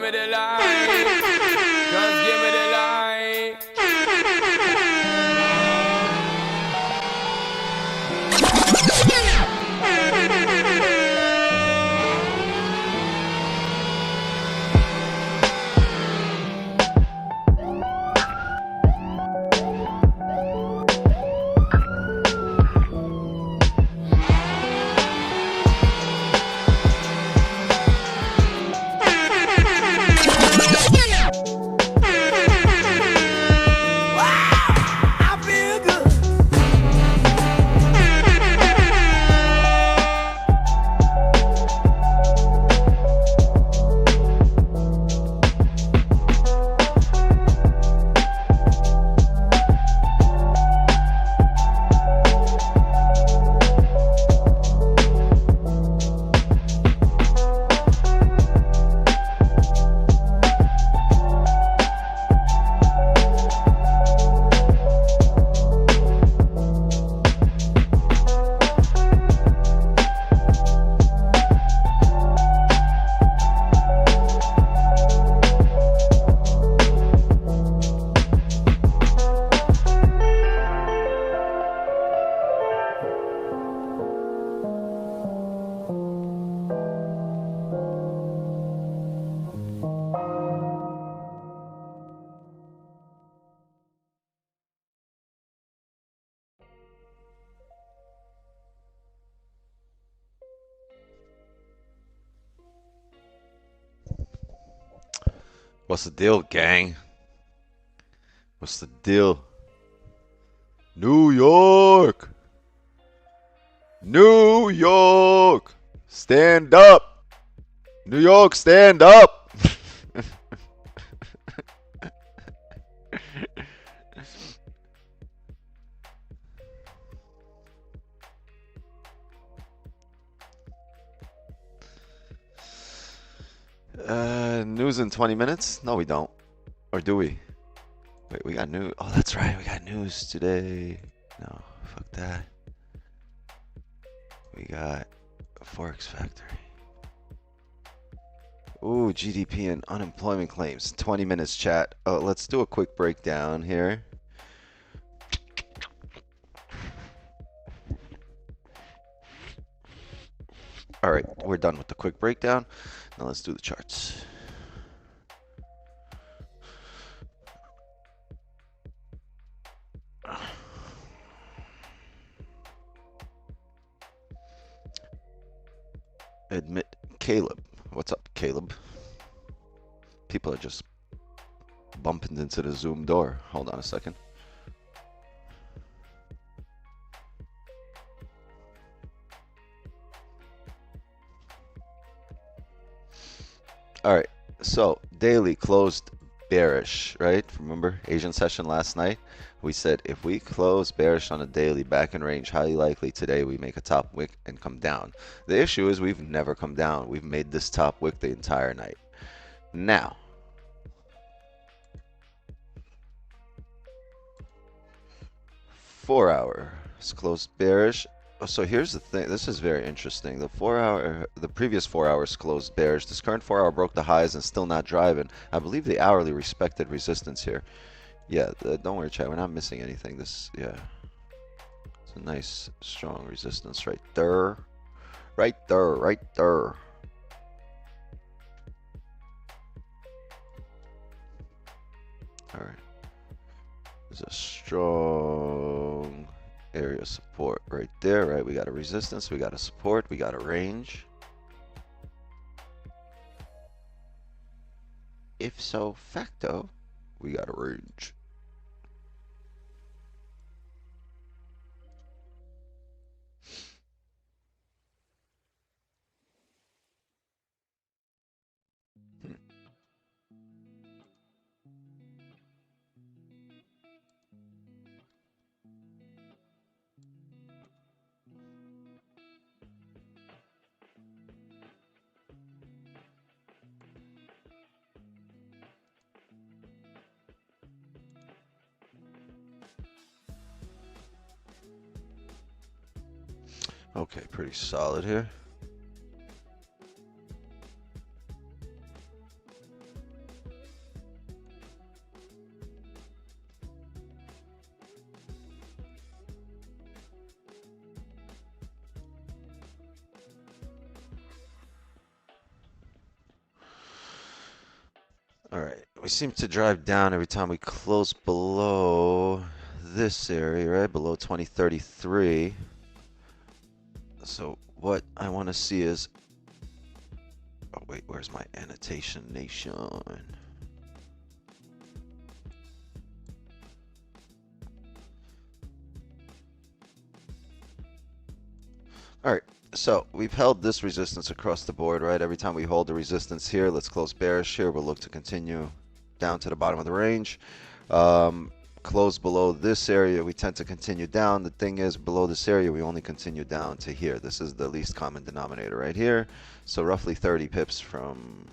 me the light. Just give me the light. What's the deal, gang? What's the deal? New York! New York! Stand up! New York, stand up! News in 20 minutes? No, we don't. Or do we? Wait, we got news. Oh, that's right. We got news today. No, fuck that. We got a Forex Factory. Ooh, GDP and unemployment claims. 20 minutes, chat. Oh, let's do a quick breakdown here. All right, we're done with the quick breakdown. Now let's do the charts. Admit Caleb. What's up, Caleb? People are just bumping into the Zoom door. Hold on a second. All right, so daily closed bearish, right? Remember Asian session last night? We said if we close bearish on a daily back in range, highly likely today we make a top wick and come down. The issue is we've never come down. We've made this top wick the entire night. Now, four-hour is closed bearish. So here's the thing. This is very interesting. The previous 4 hours closed bearish. This current 4 hour broke the highs and still not driving. I believe the hourly respected resistance here. Yeah, don't worry, chat. We're not missing anything. Yeah, it's a nice, strong resistance right there. Right there, right there. All right. There's a strong area of support right there, right? We got a resistance, we got a support, we got a range. If so facto, we got a range. Okay, pretty solid here. All right, we seem to drive down every time we close below this area, right? Below 2033. So what I want to see is, oh wait, where's my annotation nation? All right, so we've held this resistance across the board, right? Every time we hold the resistance here, let's close bearish here. We'll look to continue down to the bottom of the range. Close below this area, we tend to continue down. The thing is, below this area, we only continue down to here. This is the least common denominator right here. So roughly 30 pips from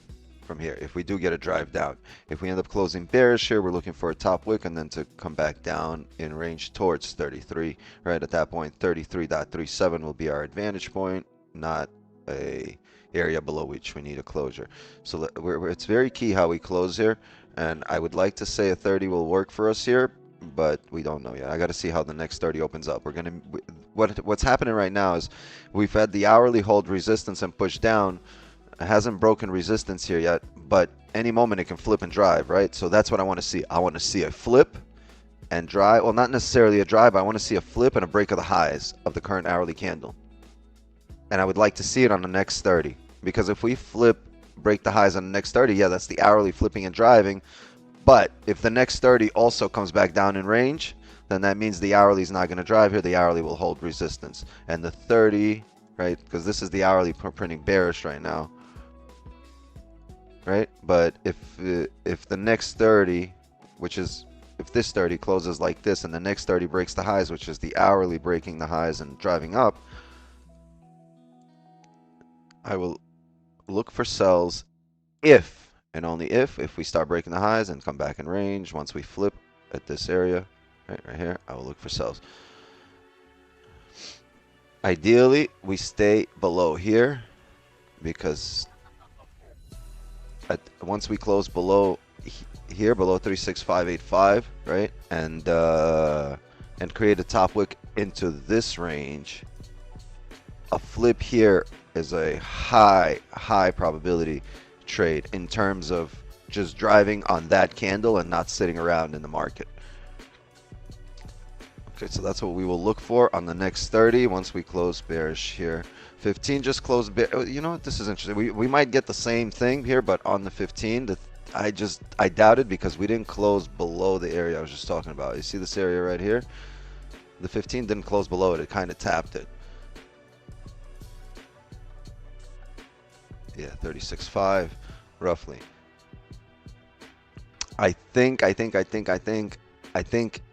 here, if we do get a drive down. If we end up closing bearish here, we're looking for a top wick and then to come back down in range towards 33. Right at that point, 33.37 will be our advantage point, not a area below which we need a closure. So it's very key how we close here, and I would like to say a 30 will work for us here, but we don't know yet. I got to see how the next 30 opens up. What's happening right now is we've had the hourly hold resistance and push down. It hasn't broken resistance here yet, but any moment it can flip and drive, right? So that's what I want to see. I want to see a flip and drive. Well, not necessarily a drive. I want to see a flip and a break of the highs of the current hourly candle. And I would like to see it on the next 30. Because if we flip, break the highs on the next 30, yeah, that's the hourly flipping and driving. But if the next 30 also comes back down in range, then that means the hourly is not going to drive here. The hourly will hold resistance. And the 30, right, because this is the hourly printing bearish right now. Right? But if the next 30, which is if this 30 closes like this and the next 30 breaks the highs, which is the hourly breaking the highs and driving up, I will look for sells if and only if we start breaking the highs and come back in range. Once we flip at this area, right here, I will look for sells. Ideally, we stay below here because once we close below here, below 36585, right, and create a top wick into this range, a flip here is a high probability trade in terms of just driving on that candle and not sitting around in the market. Okay, so that's what we will look for on the next 30 once we close bearish here. 15 just closed bearish. You know what? This is interesting. We might get the same thing here, but on the 15, I doubted because we didn't close below the area I was just talking about. You see this area right here? The 15 didn't close below it. It kind of tapped it. Yeah, 36.5 roughly. I think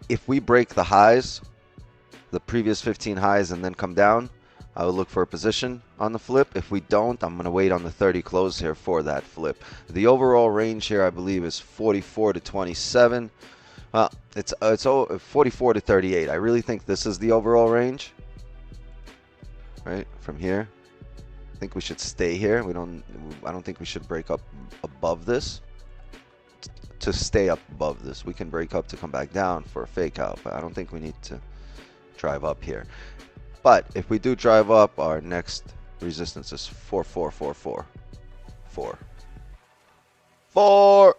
if we break the highs, the previous 15 highs, and then come down, I will look for a position on the flip. If we don't, I'm going to wait on the 30 close here for that flip. The overall range here, I believe, is 44 to 27. It's 44 to 38. I really think this is the overall range. Right from here, I think we should stay here. I don't think we should break up above this. To stay up above this, we can break up to come back down for a fake out, but I don't think we need to drive up here. But if we do drive up, our next resistance is 4444. 4.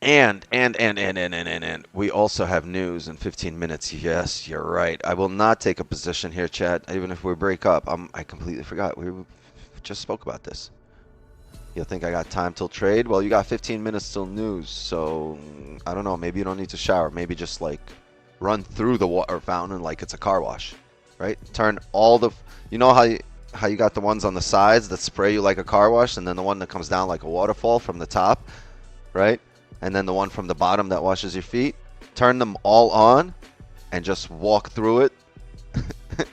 And we also have news in 15 minutes. Yes, you're right. I will not take a position here, chat, even if we break up. I completely forgot. We just spoke about this. You'll think I got time till trade? Well, you got 15 minutes till news, so I don't know. Maybe you don't need to shower. Maybe just like run through the water fountain like it's a car wash, right? Turn all the, you know how you got the ones on the sides that spray you like a car wash, and then the one that comes down like a waterfall from the top, right? And then the one from the bottom that washes your feet. Turn them all on and just walk through it.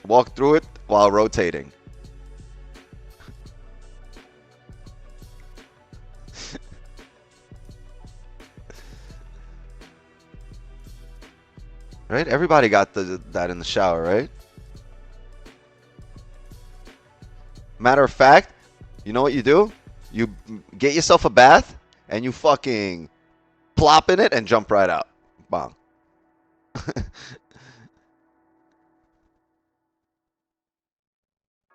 Walk through it while rotating. Right? Everybody got that in the shower, right? Matter of fact, you know what you do? You get yourself a bath and you fucking plop in it and jump right out. Bang.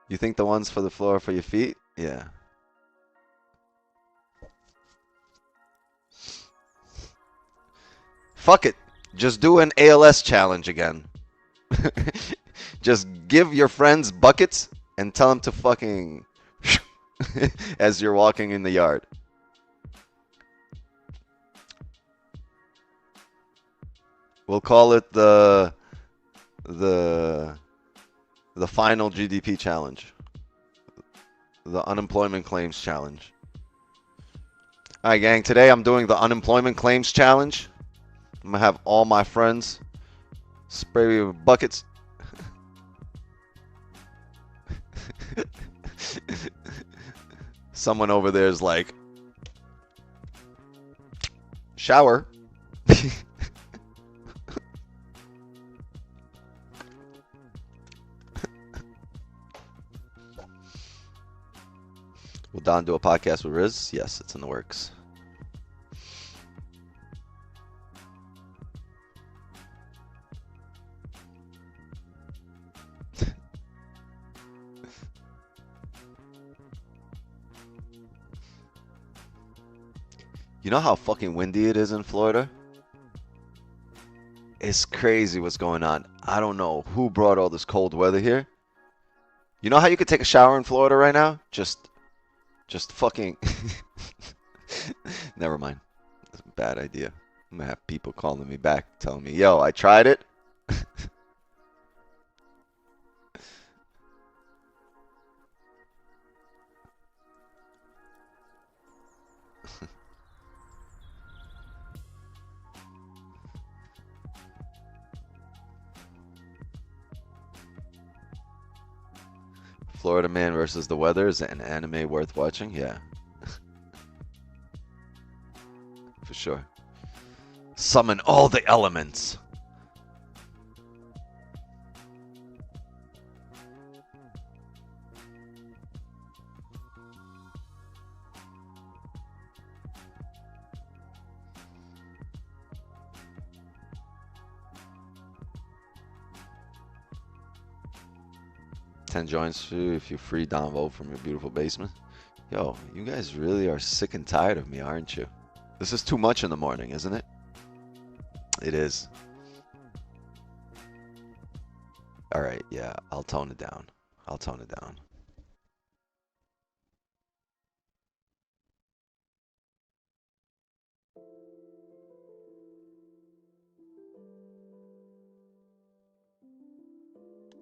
You think the ones for the floor are for your feet? Yeah. Fuck it. Just do an ALS challenge again. Just give your friends buckets and tell them to fucking as you're walking in the yard. We'll call it the final GDP challenge. The unemployment claims challenge. All right, gang, today I'm doing the unemployment claims challenge. I'm going to have all my friends spray me with buckets. Someone over there is like, shower. Will Don do a podcast with Riz? Yes, it's in the works. You know how fucking windy it is in Florida? It's crazy what's going on. I don't know who brought all this cold weather here. You know how you could take a shower in Florida right now? Just fucking... Never mind. That's a bad idea. I'm gonna have people calling me back, telling me, yo, I tried it. Florida Man versus the Weather is an anime worth watching? Yeah. For sure. Summon all the elements. $10 joins if you free downvote from your beautiful basement. Yo, you guys really are sick and tired of me, aren't you? This is too much in the morning, isn't it? It is. Alright, yeah, I'll tone it down. I'll tone it down.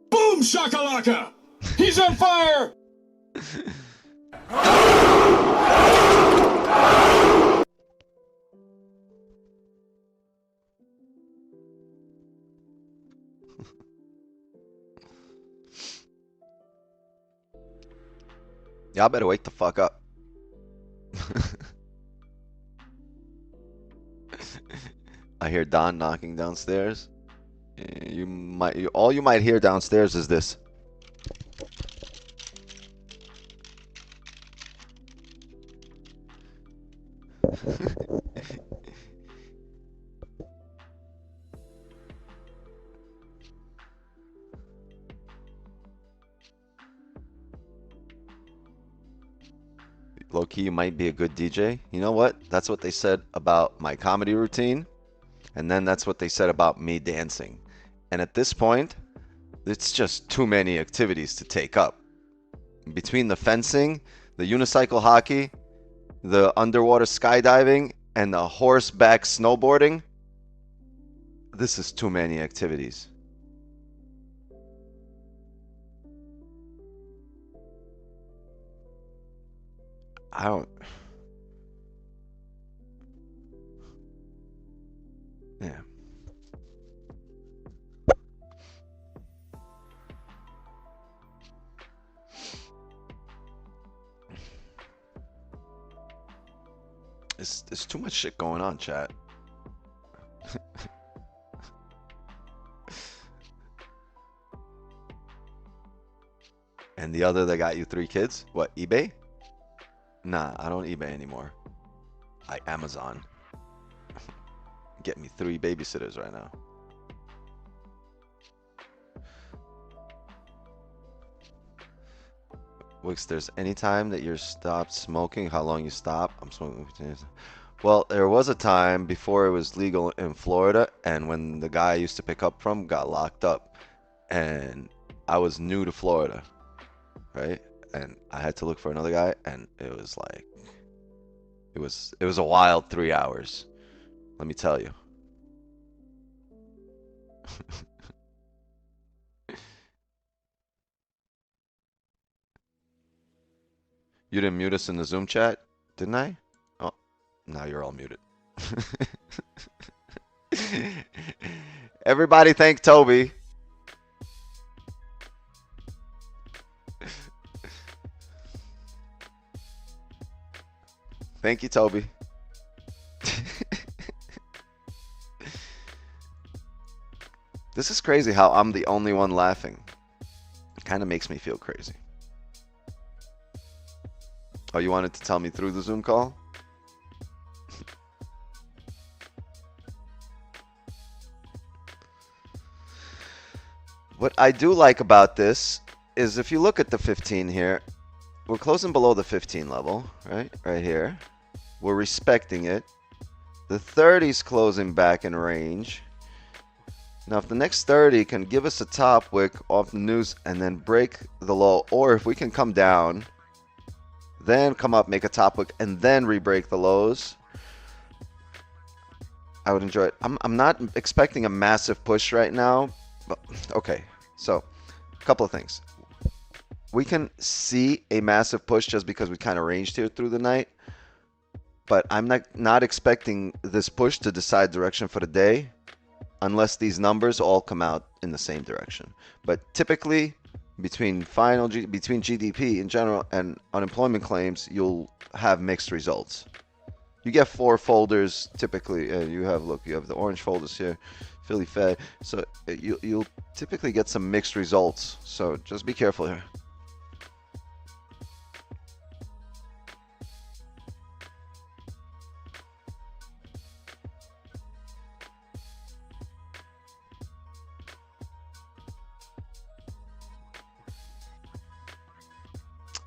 Boom shakalaka! He's on fire! Y'all better wake the fuck up. I hear Don knocking downstairs. All you might hear downstairs is this. Low-key, you might be a good DJ. You know what? That's what they said about my comedy routine. And then that's what they said about me dancing. And at this point, it's just too many activities to take up. Between the fencing, the unicycle hockey, the underwater skydiving, and the horseback snowboarding, this is too many activities. I don't... Yeah. It's too much shit going on, chat. And the other that got you 3 kids? What, eBay? Nah, I don't eBay anymore. I Amazon. Get me 3 babysitters right now. Wix, there's any time that you're stopped smoking, how long you stop? I'm smoking. Well, there was a time before it was legal in Florida, and when the guy I used to pick up from got locked up, and I was new to Florida, right? And I had to look for another guy, and it was like, it was a wild 3 hours, let me tell you. You didn't mute us in the Zoom chat, didn't I? Oh, now you're all muted. Everybody thank Toby. Thank you, Toby. This is crazy how I'm the only one laughing. It kind of makes me feel crazy. Oh, you wanted to tell me through the Zoom call? What I do like about this is if you look at the 15 here, we're closing below the 15 level, right? Right here. We're respecting it. The 30's closing back in range. Now, if the next 30 can give us a top wick off the news and then break the low, or if we can come down, then come up, make a top wick, and then re-break the lows, I would enjoy it. I'm not expecting a massive push right now, but okay. So, a couple of things. We can see a massive push just because we kind of ranged here through the night, but I'm not expecting this push to decide direction for the day unless these numbers all come out in the same direction. But typically, between GDP in general and unemployment claims, you'll have mixed results. You get 4 folders typically. You have the orange folders here, Philly Fed. So you'll typically get some mixed results. So just be careful here.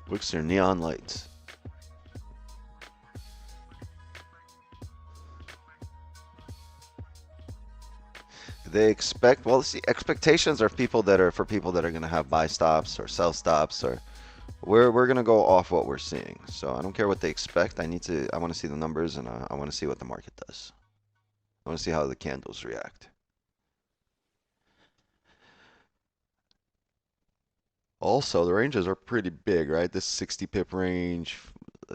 Wicks are neon lights. They expect, well, see, expectations are people that are going to have buy stops or sell stops, or we're going to go off what we're seeing. So I don't care what they expect. I want to see the numbers, and I want to see what the market does. I want to see how the candles react. Also, the ranges are pretty big, right? This 60 pip range,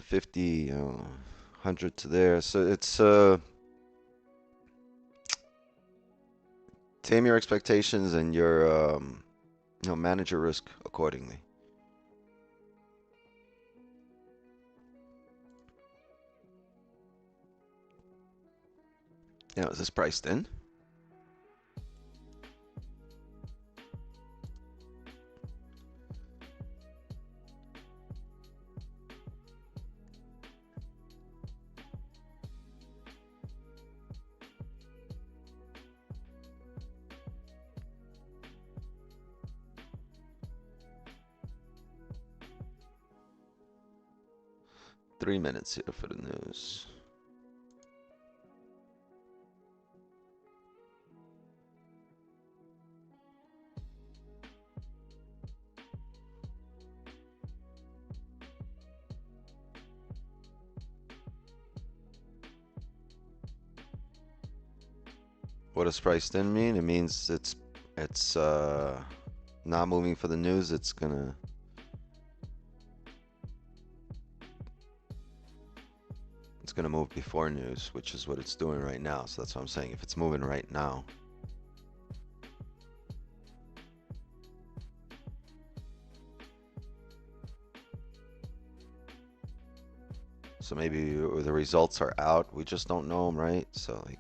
50, 100 to there. So it's tame your expectations and your manage your risk accordingly. Is this priced in? Three minutes here for the news. What does priced in mean? It means it's not moving for the news. It's gonna move before news, which is what it's doing right now. So that's what I'm saying. If it's moving right now, so maybe the results are out. We just don't know them, right? So like,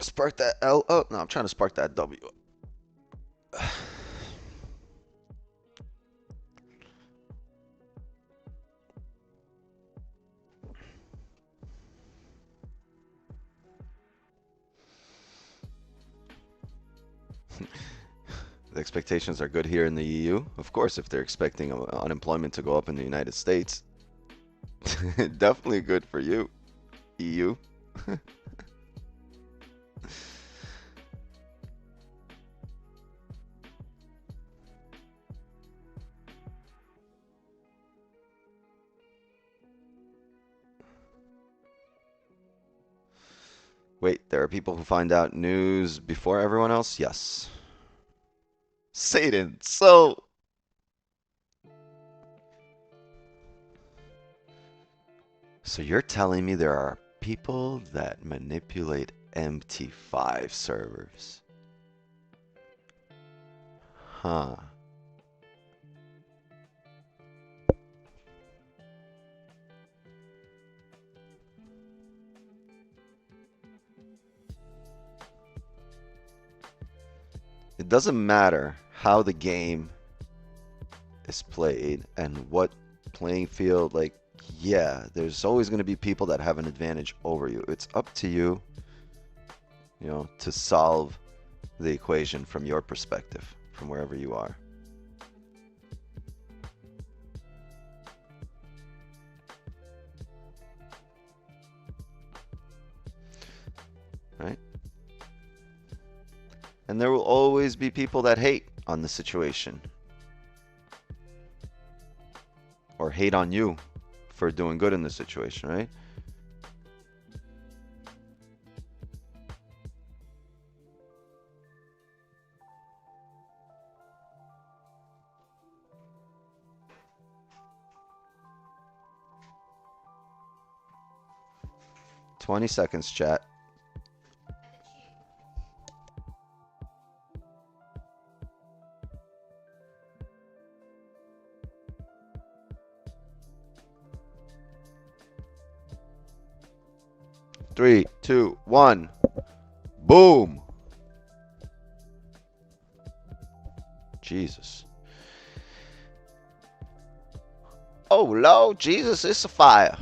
spark that L. Oh no, I'm trying to spark that W. The expectations are good here in the EU. Of course, if they're expecting unemployment to go up in the United States, definitely good for you, EU. Wait, there are people who find out news before everyone else? Yes. Satan, so you're telling me there are people that manipulate MT5 servers? Huh. It doesn't matter how the game is played and what playing field, like, yeah, there's always going to be people that have an advantage over you. It's up to you, you know, to solve the equation from your perspective, from wherever you are. Right? And there will always be people that hate on the situation. Or hate on you for doing good in the situation, right? "20 seconds, chat." Three, two, one. Boom. Jesus. Oh, Lord Jesus, it's a fire.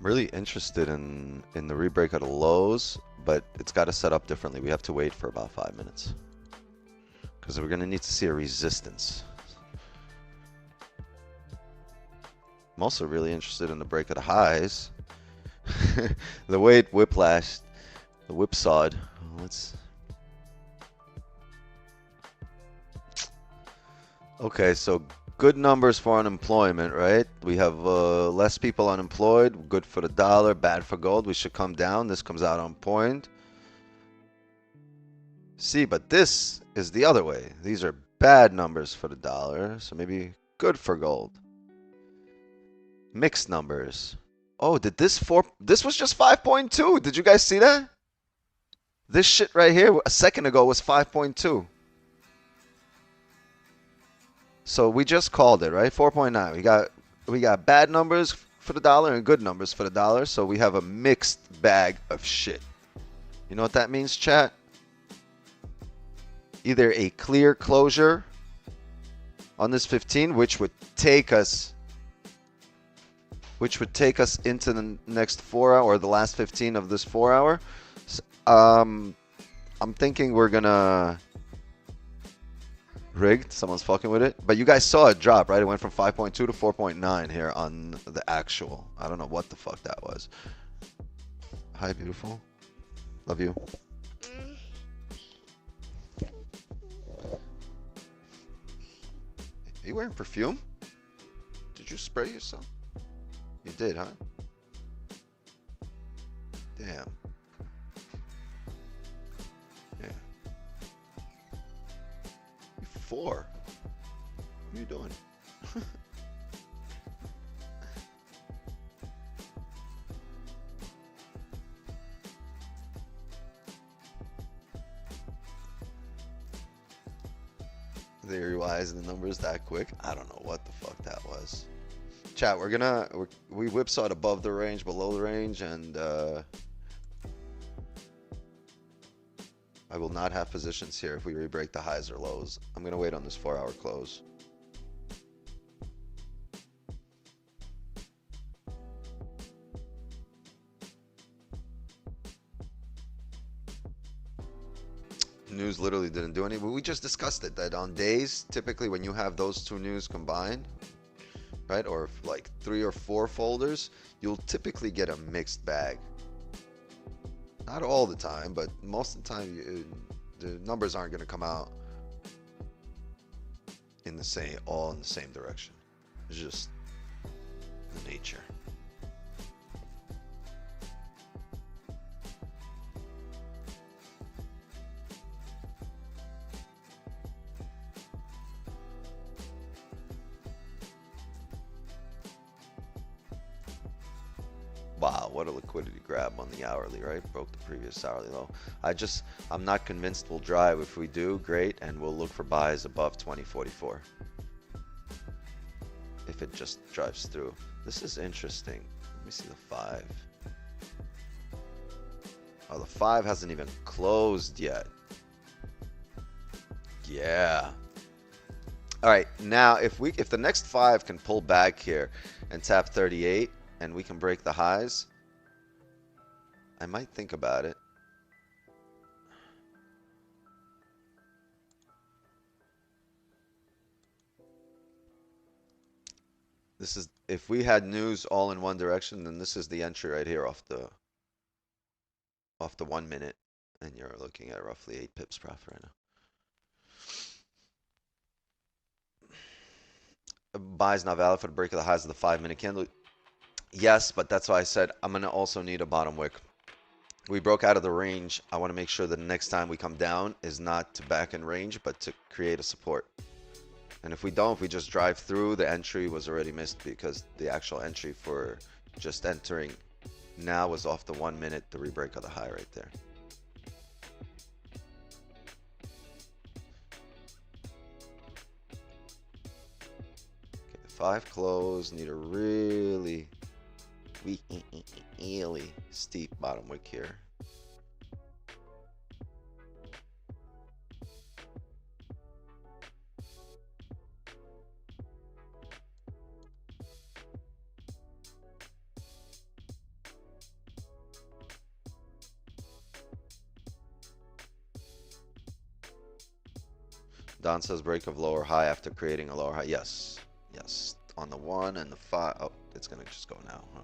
Really interested in the rebreak of the lows, but it's got to set up differently. We have to wait for about 5 minutes because we're going to need to see a resistance. I'm also really interested in the break of the highs. The way it whiplashed, the whipsawed. Let's. Okay, so good numbers for unemployment, right? We have less people unemployed. Good for the dollar, bad for gold. We should come down. This comes out on point. See, but this is the other way. These are bad numbers for the dollar, so maybe good for gold. Mixed numbers. Oh, this was just 5.2. Did you guys see that? This shit right here a second ago was 5.2. So we just called it, right? 4.9. We got bad numbers for the dollar and good numbers for the dollar, so we have a mixed bag of shit. You know what that means, chat? Either a clear closure on this 15, which would take us into the next 4 hour or the last 15 of this 4 hour. I'm thinking we're gonna rigged. Someone's fucking with it. But you guys saw it drop, right? It went from 5.2 to 4.9 here on the actual. I don't know what the fuck that was. Hi, beautiful. Love you. Are you wearing perfume? Did you spray yourself? You did, huh? Damn. Yeah. 4. What are you doing? They revise the numbers that quick? I don't know what the fuck that was. Chat, we whipsawed above the range, below the range, and I will not have positions here if we re-break the highs or lows. I'm going to wait on this 4-hour close. News literally didn't do any, but we just discussed it, that on days, typically when you have those two news combined, right, or like 3 or 4 folders, you'll typically get a mixed bag. Not all the time, but most of the time, the numbers aren't going to come out in the same, all in the same direction. It's just the nature. Wow, what a liquidity grab on the hourly, right? Broke the previous hourly low. I'm not convinced we'll drive. If we do, great, and we'll look for buys above 2044. If it just drives through. This is interesting. Let me see the 5. Oh, the 5 hasn't even closed yet. Yeah. All right, now if the next 5 can pull back here and tap 38, and we can break the highs, I might think about it. This is, if we had news all in one direction, then this is the entry right here off the 1 minute, and you're looking at roughly 8 pips profit right now. Buys not valid for the break of the highs of the 5-minute candle. Yes, but that's why I said I'm going to also need a bottom wick. We broke out of the range. I want to make sure that the next time we come down is not to back in range, but to create a support. And if we don't, if we just drive through, the entry was already missed because the actual entry for just entering now was off the 1 minute, the rebreak of the high right there. Okay, the 5 close, need a really steep bottom wick here. Don says break of lower high after creating a lower high. Yes. Yes. On the 1 and the 5. Oh, it's going to just go now, huh?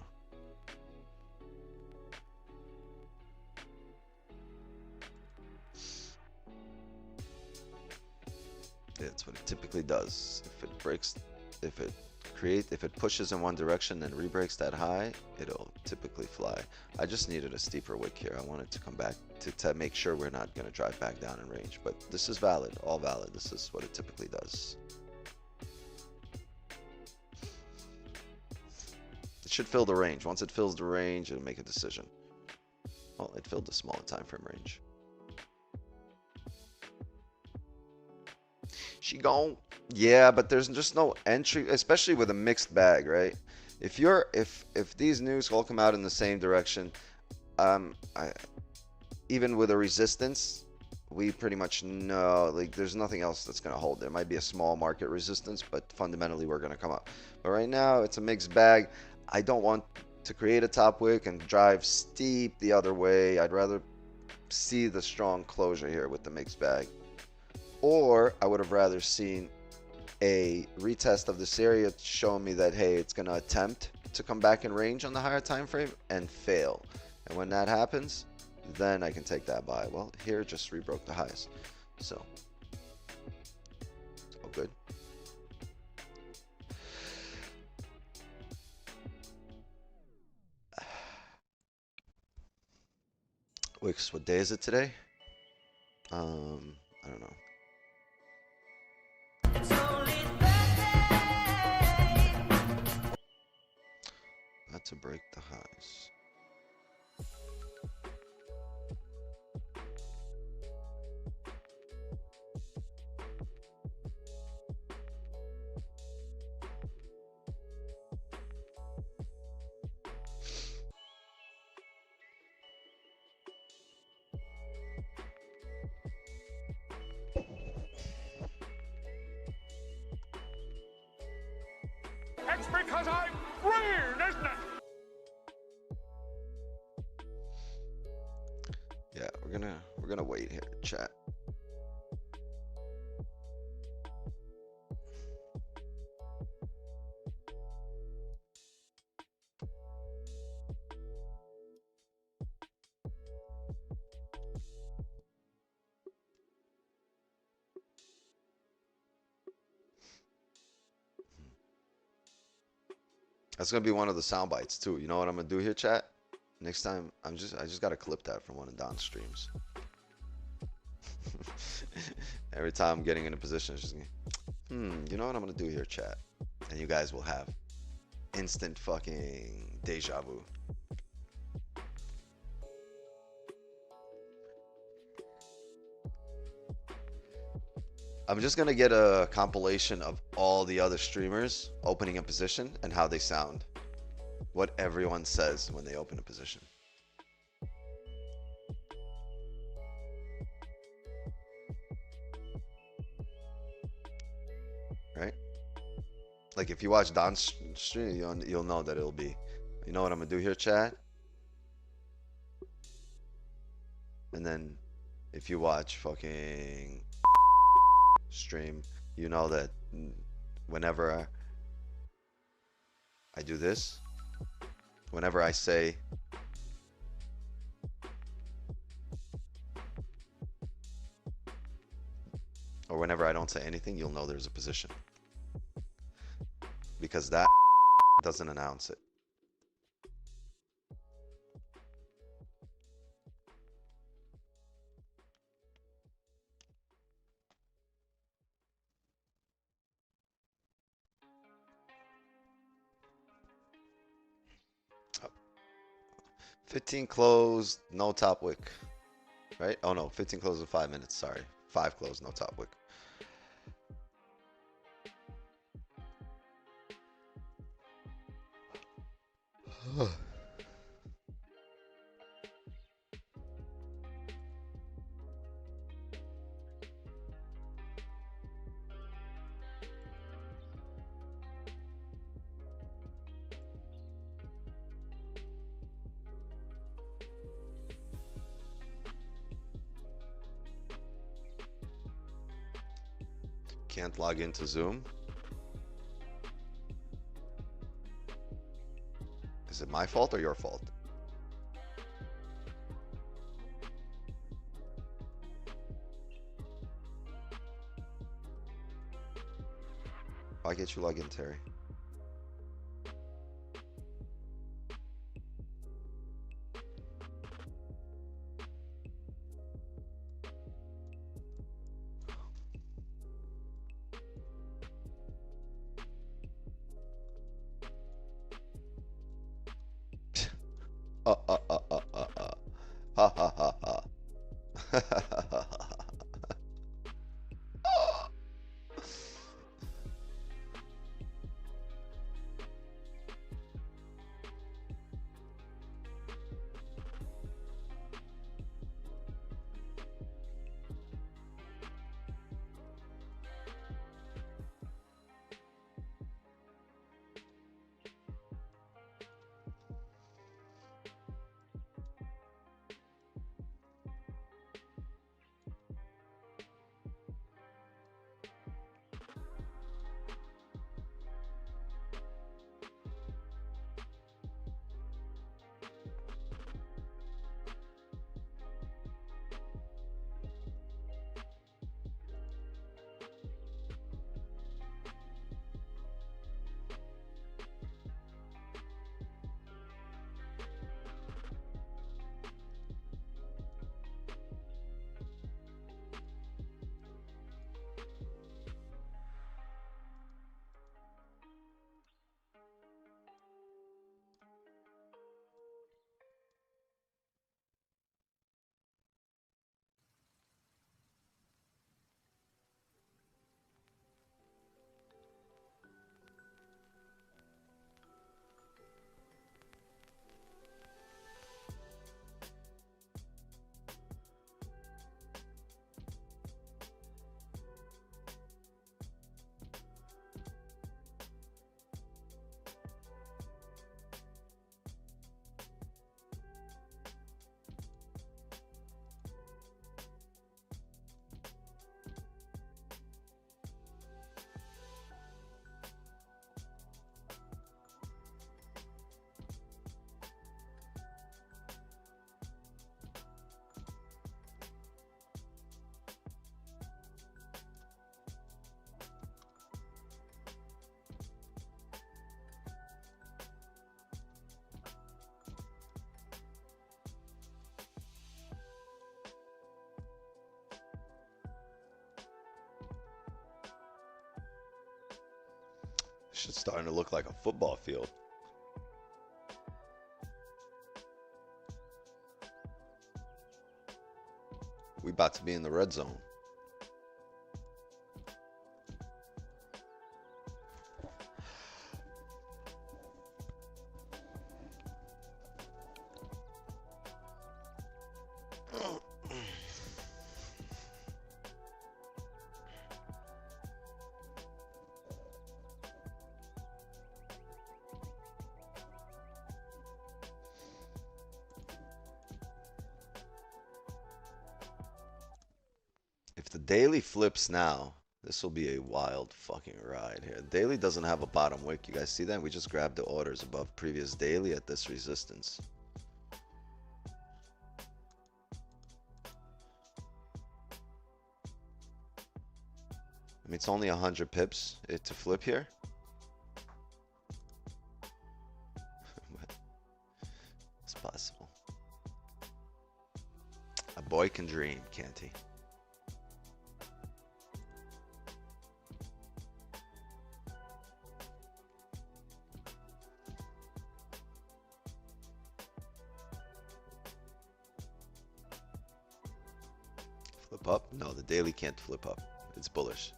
That's what it typically does. If it breaks, if it pushes in one direction and re-breaks that high, it'll typically fly. I just needed a steeper wick here. I wanted to come back to make sure we're not going to drive back down in range. But this is valid, all valid. This is what it typically does. It should fill the range. Once it fills the range, it'll make a decision. Well, it filled the smaller time frame range. She gone. Yeah, but there's just no entry, especially with a mixed bag, right? If these news all come out in the same direction, even with a resistance, we pretty much know, like, there's nothing else that's going to hold. There might be a small market resistance, but fundamentally we're going to come up. But right now it's a mixed bag. I don't want to create a top wick and drive steep the other way. I'd rather see the strong closure here with the mixed bag. Or I would have rather seen a retest of this area showing me that, hey, it's going to attempt to come back in range on the higher time frame and fail. And when that happens, then I can take that buy. Well, here it just rebroke the highs. So, all good. Wix, what day is it today? I don't know. Not to break the highs. because I'm green, isn't it? Yeah, we're gonna wait here, chat. That's gonna be one of the sound bites too. You know what I'm gonna do here, chat? Next time, I just gotta clip that from one of Don's streams. Every time I'm getting in a position, it's just you know what I'm gonna do here, chat? And you guys will have instant fucking deja vu. I'm just gonna get a compilation of all the other streamers opening a position and how they sound. What everyone says when they open a position. Right? Like if you watch Don's stream, you'll know that it'll be. You know what I'm gonna do here, chat? And then if you watch fucking stream, you know that whenever I do this, whenever I say or whenever I don't say anything, you'll know there's a position. Because that doesn't announce it. Oh. 15 closed, no top wick. Right? Oh no, 15 closed in 5 minutes, sorry. 5 closed, no top wick. Can't log into Zoom. Is it my fault or your fault? Why can't you log in, Terry? Ha ha ha ha. Shit's starting to look like a football field. We about to be in the red zone. If the daily flips now, this will be a wild fucking ride here. Daily doesn't have a bottom wick. You guys see that? We just grabbed the orders above previous daily at this resistance. I mean, it's only 100 pips to flip here. It's possible. A boy can dream, can't he? Flip up? No, the daily can't flip up. It's bullish.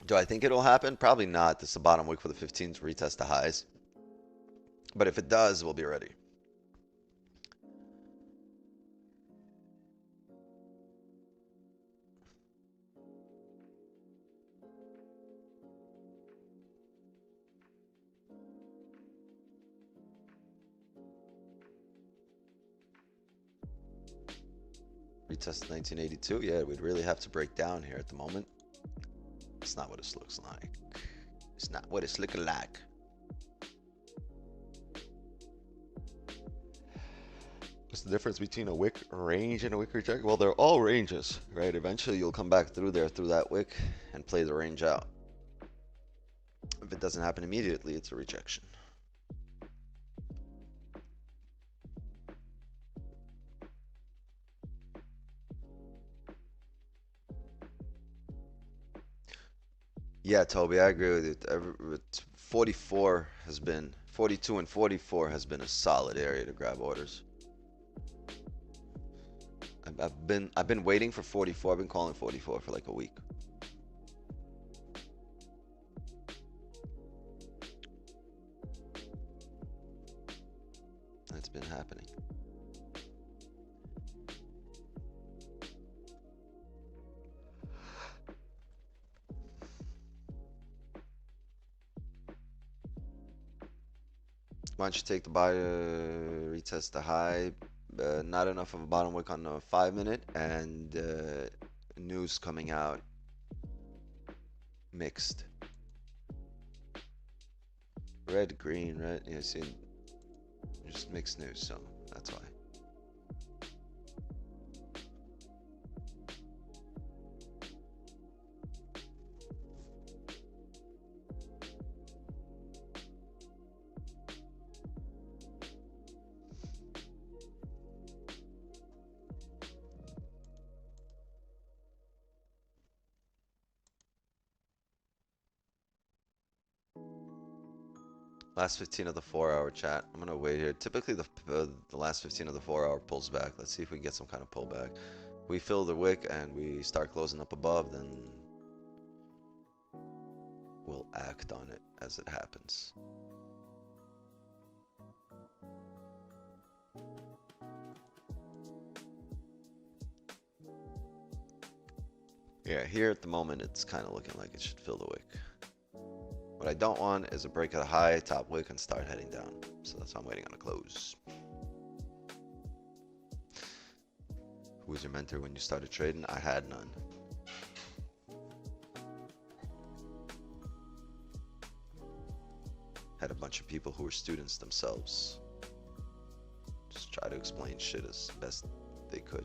Do I think it'll happen? Probably not. This is the bottom wick for the 15 to retest the highs. But if it does, we'll be ready. Retest 1982. Yeah, we'd really have to break down here at the moment. It's not what it looks like. It's not what it's looking like. What's the difference between a wick range and a wick reject? Well, they're all ranges, right? Eventually, you'll come back through there, through that wick, and play the range out. If it doesn't happen immediately, it's a rejection. Yeah, Toby, I agree with you. 44 has been 42 and 44 has been a solid area to grab orders. I've been waiting for 44. I've been calling 44 for like a week. That's been happening. Why don't you take the buy, retest the high? Not enough of a bottom wick on the 5-minute, and news coming out mixed. Red, green, red. You see, just mixed news, so that's why. Last 15 of the 4-hour chat. I'm gonna wait here. Typically, the last 15 of the 4-hour pulls back. Let's see if we can get some kind of pullback. We fill the wick and we start closing up above, then we'll act on it as it happens. Yeah, here at the moment, it's kind of looking like it should fill the wick. What I don't want is a break at a high, top wick, and start heading down. So that's why I'm waiting on a close. Who was your mentor when you started trading? I had none. Had a bunch of people who were students themselves. Just try to explain shit as best they could.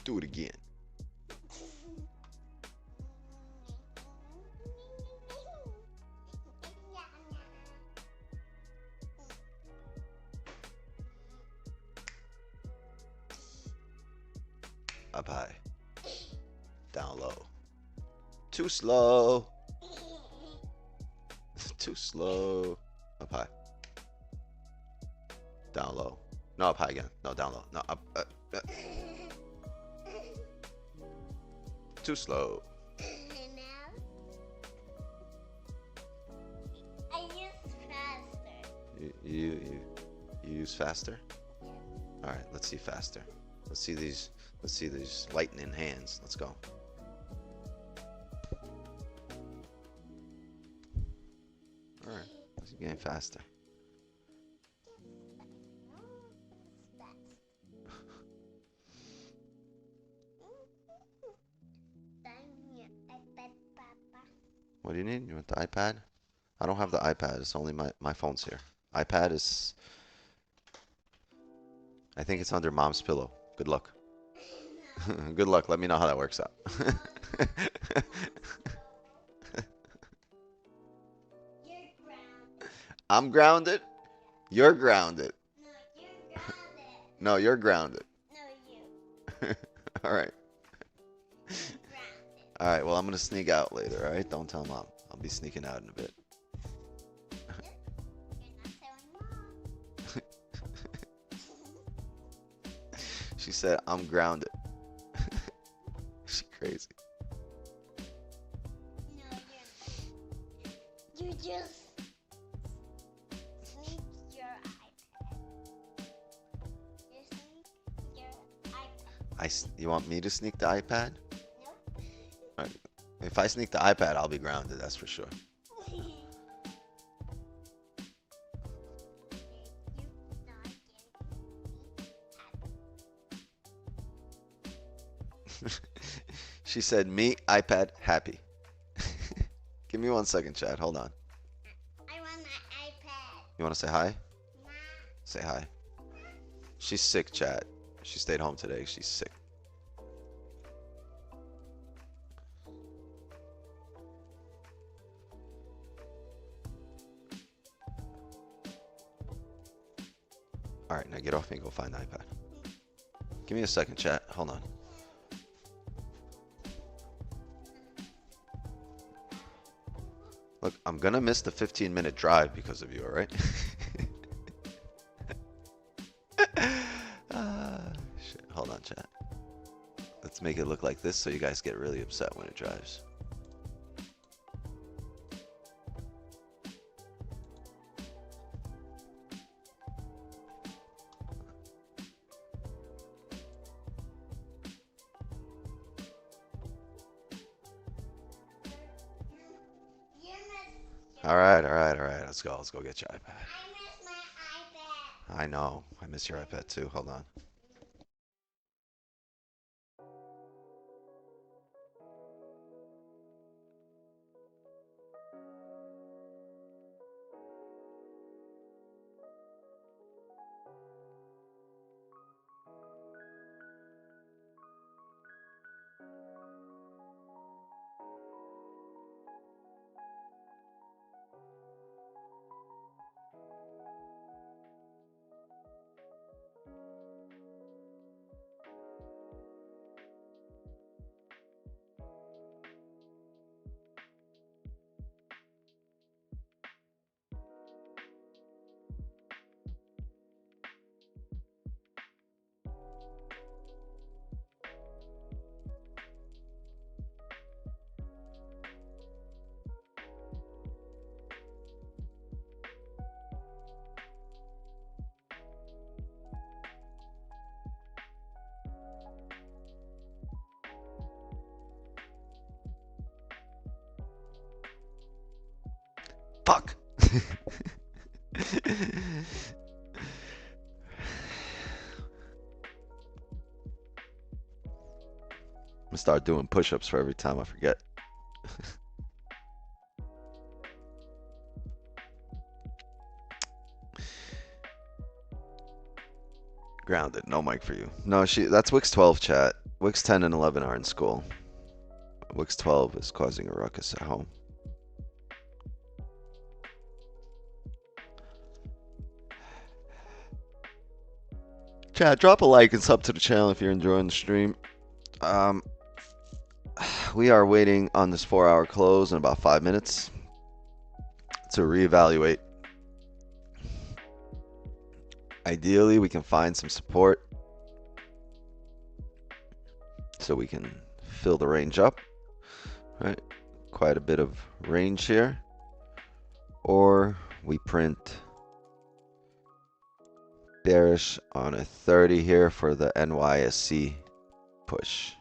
Do it again. Up high. Down low. Too slow. Too slow. Up high. Down low. No, up high again. No, down low. No, up. Too slow. I use faster. You use faster? All right, let's see faster. Let's see these lightning hands. Let's go. All right, let's get faster. What do you need? You want the iPad? I don't have the iPad. It's only my phone's here. iPad is... I think it's under mom's pillow. Good luck. Good luck. Let me know how that works out. You're grounded. I'm grounded. You're grounded. No, you're grounded. No, you're grounded. No, you. All right. Grounded. All right. Well, I'm gonna sneak out later. All right. Don't tell mom. I'll be sneaking out in a bit. You're not telling mom. She said I'm grounded. She crazy. No, you're not. You just sneak your iPad. You sneak your iPad. You want me to sneak the iPad? Nope. All right. If I sneak the iPad, I'll be grounded. That's for sure. You're not getting She said, me, iPad, happy. Give me 1 second, Chad. Hold on. I want my iPad. You want to say hi? Ma. Say hi. She's sick, Chad. She stayed home today. She's sick. All right, now get off me and go find the iPad. Give me a second, chat. Hold on. Look, I'm gonna miss the 15-minute drive because of you, all right? Shit. Hold on, chat. Let's make it look like this so you guys get really upset when it drives. All right. Let's go. Let's go get your iPad. I miss my iPad. I know. I miss your iPad too. Hold on. Fuck. I'm gonna start doing push-ups for every time I forget. Grounded. No mic for you. No, that's Wix 12 chat. Wicks 10 and 11 are in school. Wicks 12 is causing a ruckus at home. Chat, drop a like and sub to the channel if you're enjoying the stream. We are waiting on this 4-hour close in about 5 minutes to reevaluate. Ideally, we can find some support so we can fill the range up, right? Quite a bit of range here. Or we print bearish on a 30 here for the NYSE push.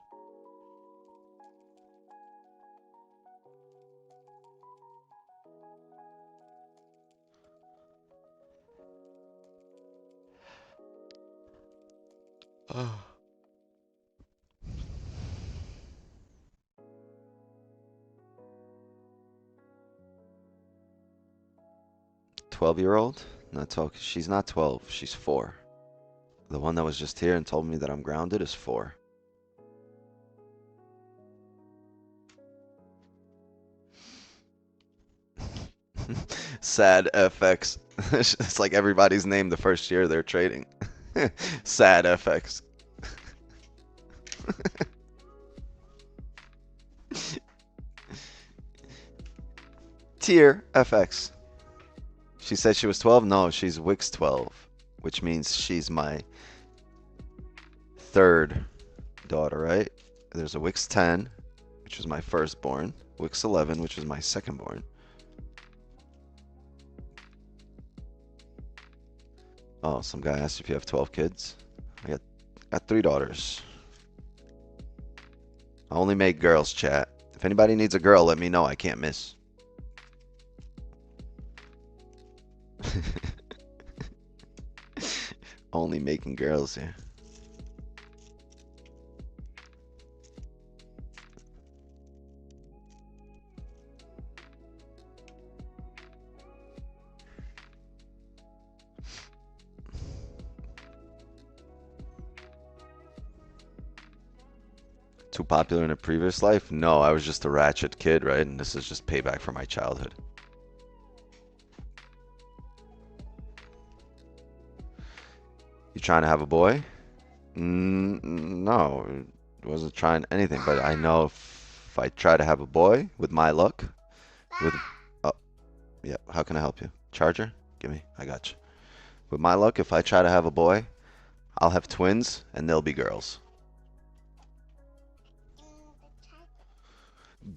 Oh. 12-year-old? Not talking. She's not 12. She's 4. The one that was just here and told me that I'm grounded is 4. Sad FX. It's like everybody's name the first year they're trading. Sad FX. Tier FX. She said she was 12? No, she's Wix 12, which means she's my 3rd daughter, right? There's a Wix 10, which was my firstborn. Wix 11, which was my secondborn. Oh, some guy asked if you have 12 kids. I got 3 daughters. I only make girls, chat. If anybody needs a girl, let me know. I can't miss. Only making girls here. Too popular in a previous life? No, I was just a ratchet kid, right? And this is just payback for my childhood. You trying to have a boy? No, I wasn't trying anything, but I know if I try to have a boy, with my luck, oh, yeah, how can I help you? Charger? Give me, I got you. With my luck, if I try to have a boy, I'll have twins, and they'll be girls.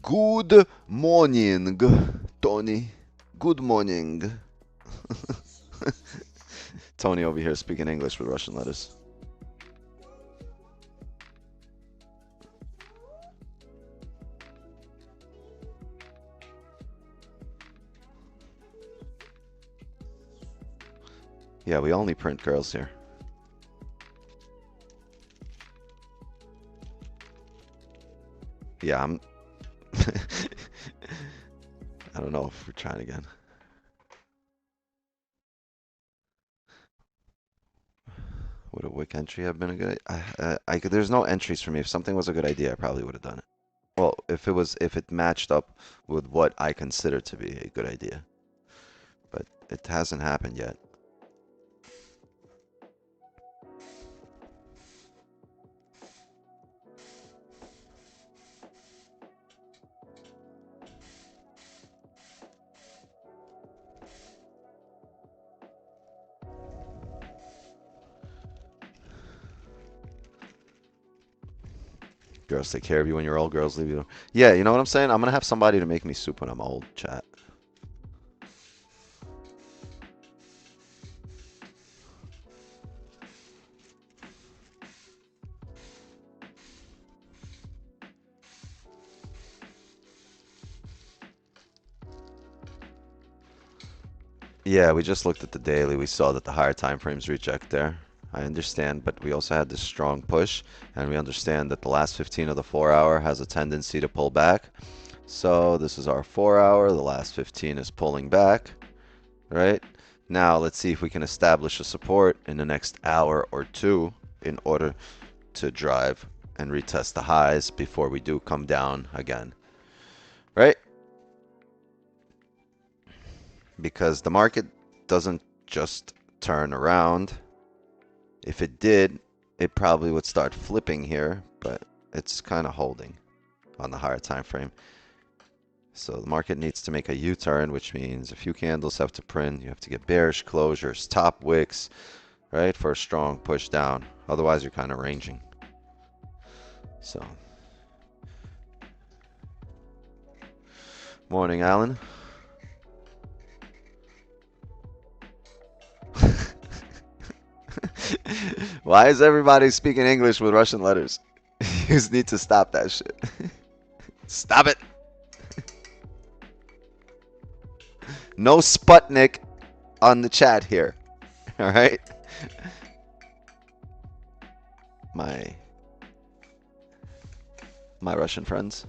Good morning, Tony. Good morning. Tony over here speaking English with Russian letters. Yeah, we only print girls here. Yeah, I'm... I don't know if we're trying again. Would a wick entry have been a good idea? There's no entries for me. If something was a good idea, I probably would have done it. Well, if it matched up with what I consider to be a good idea. But it hasn't happened yet. Girls take care of you when you're old. Girls leave you. Yeah, you know what I'm saying? I'm going to have somebody to make me soup when I'm old, chat. Yeah, we just looked at the daily. We saw that the higher time frames reject there. I understand, but we also had this strong push, and we understand that the last 15 of the 4-hour has a tendency to pull back. So this is our 4-hour. The last 15 is pulling back, right? Now let's see if we can establish a support in the next hour or two in order to drive and retest the highs before we do come down again, right? Because the market doesn't just turn around. If it did, it probably would start flipping here, but it's kind of holding on the higher time frame. So the market needs to make a U-turn, which means a few candles have to print. You have to get bearish closures, top wicks, right, for a strong push down. Otherwise, you're kind of ranging. So, morning, Alan. Why is everybody speaking English with Russian letters? You just need to stop that shit. Stop it. No Sputnik on the chat here. All right. My Russian friends.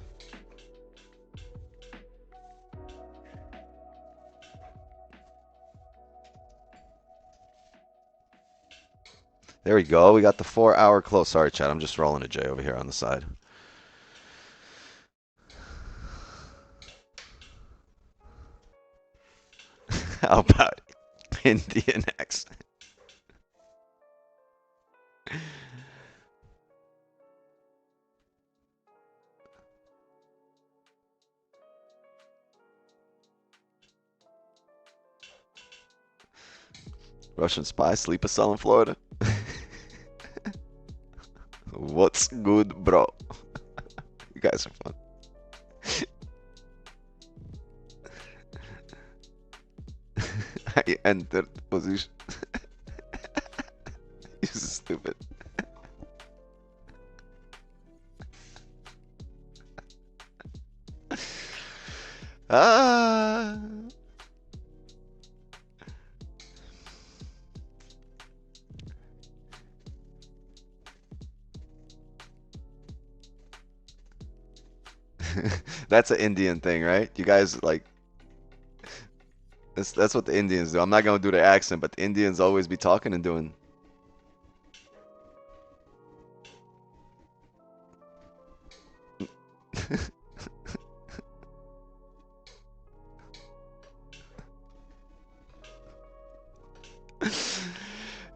There we go. We got the 4-hour close. Sorry, chat. I'm just rolling a J over here on the side. How about Indian accent? Russian spy, sleep a cell in Florida. What's good, bro? You guys are fun. I entered position. You're stupid. Ah. That's an Indian thing, right? You guys like that's what the Indians do. I'm not gonna do the accent, but the Indians always be talking and doing.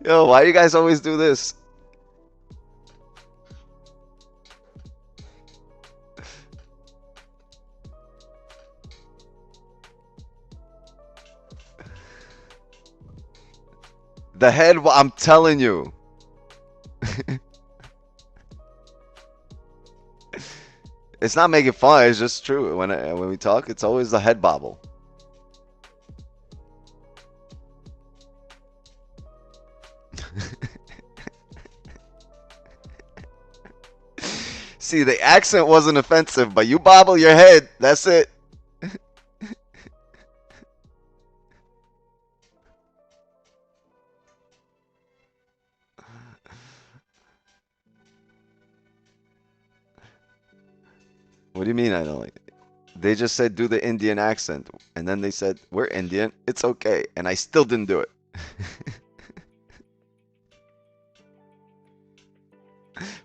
Yo, why do you guys always do this? The head, I'm telling you. It's not making fun, it's just true. When we talk, it's always the head bobble. See, the accent wasn't offensive, but you bobble your head. That's it. What do you mean I don't like it? They just said do the Indian accent. And then they said, we're Indian. It's okay. And I still didn't do it.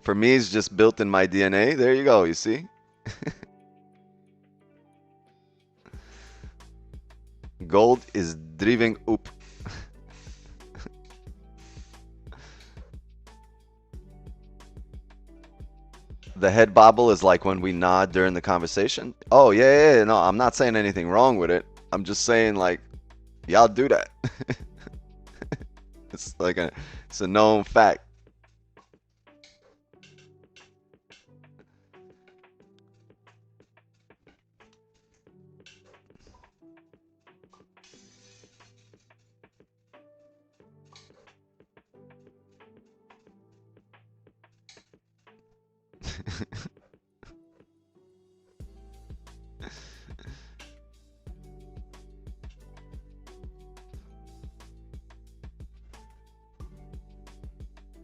For me, it's just built in my DNA. There you go. You see? Gold is driving up. The head bobble is like when we nod during the conversation. Oh, yeah. No, I'm not saying anything wrong with it. I'm just saying, like, y'all do that. It's like it's a known fact.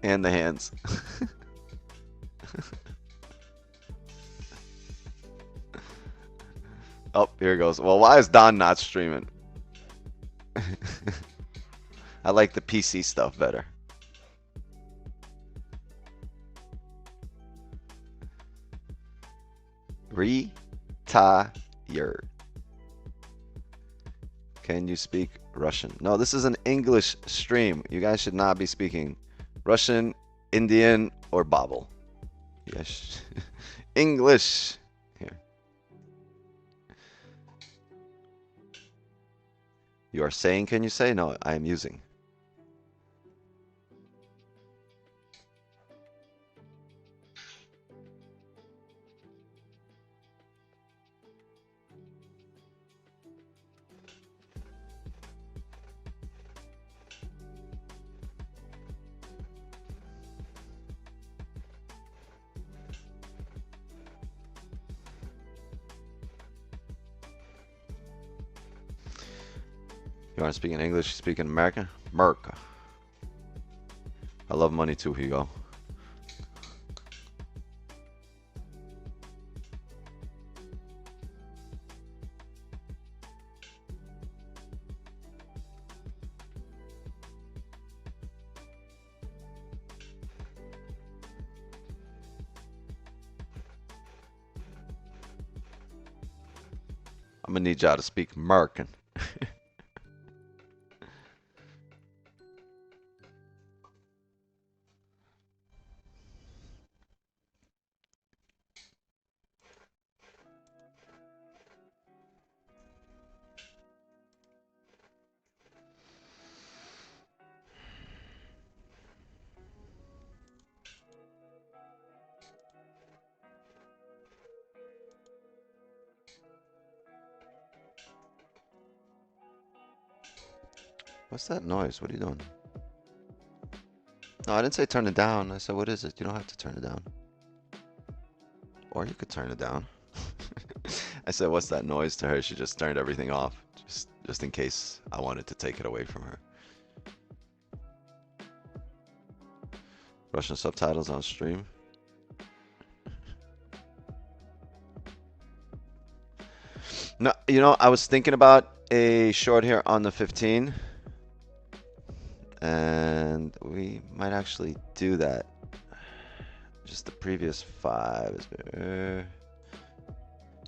And the hands. Oh, here it goes. Well, why is Don not streaming? I like the PC stuff better. Retired. Can you speak Russian? No, this is an English stream. You guys should not be speaking Russian, Indian, or Babel. Yes. English. Here. You are saying, can you say? No, I am using. You want to speak in English? Speak in American? America. I love money too, Hugo. I'm gonna need y'all to speak American. What's that noise? What are you doing? No, I didn't say turn it down. I said, what is it? You don't have to turn it down. Or you could turn it down. I said, what's that noise to her? She just turned everything off. Just in case I wanted to take it away from her. Russian subtitles on stream. No, you know, I was thinking about a short here on the 15. And we might actually do that. Just the previous 5 is better.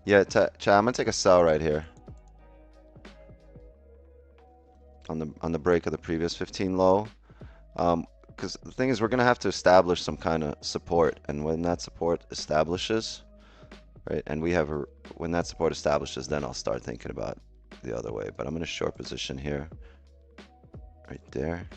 Yeah, chat, I'm gonna take a sell right here. On the break of the previous 15 low. Because the thing is, we're gonna have to establish some kind of support, and when that support establishes, right, and when that support establishes, then I'll start thinking about the other way. But I'm gonna short position here, right there.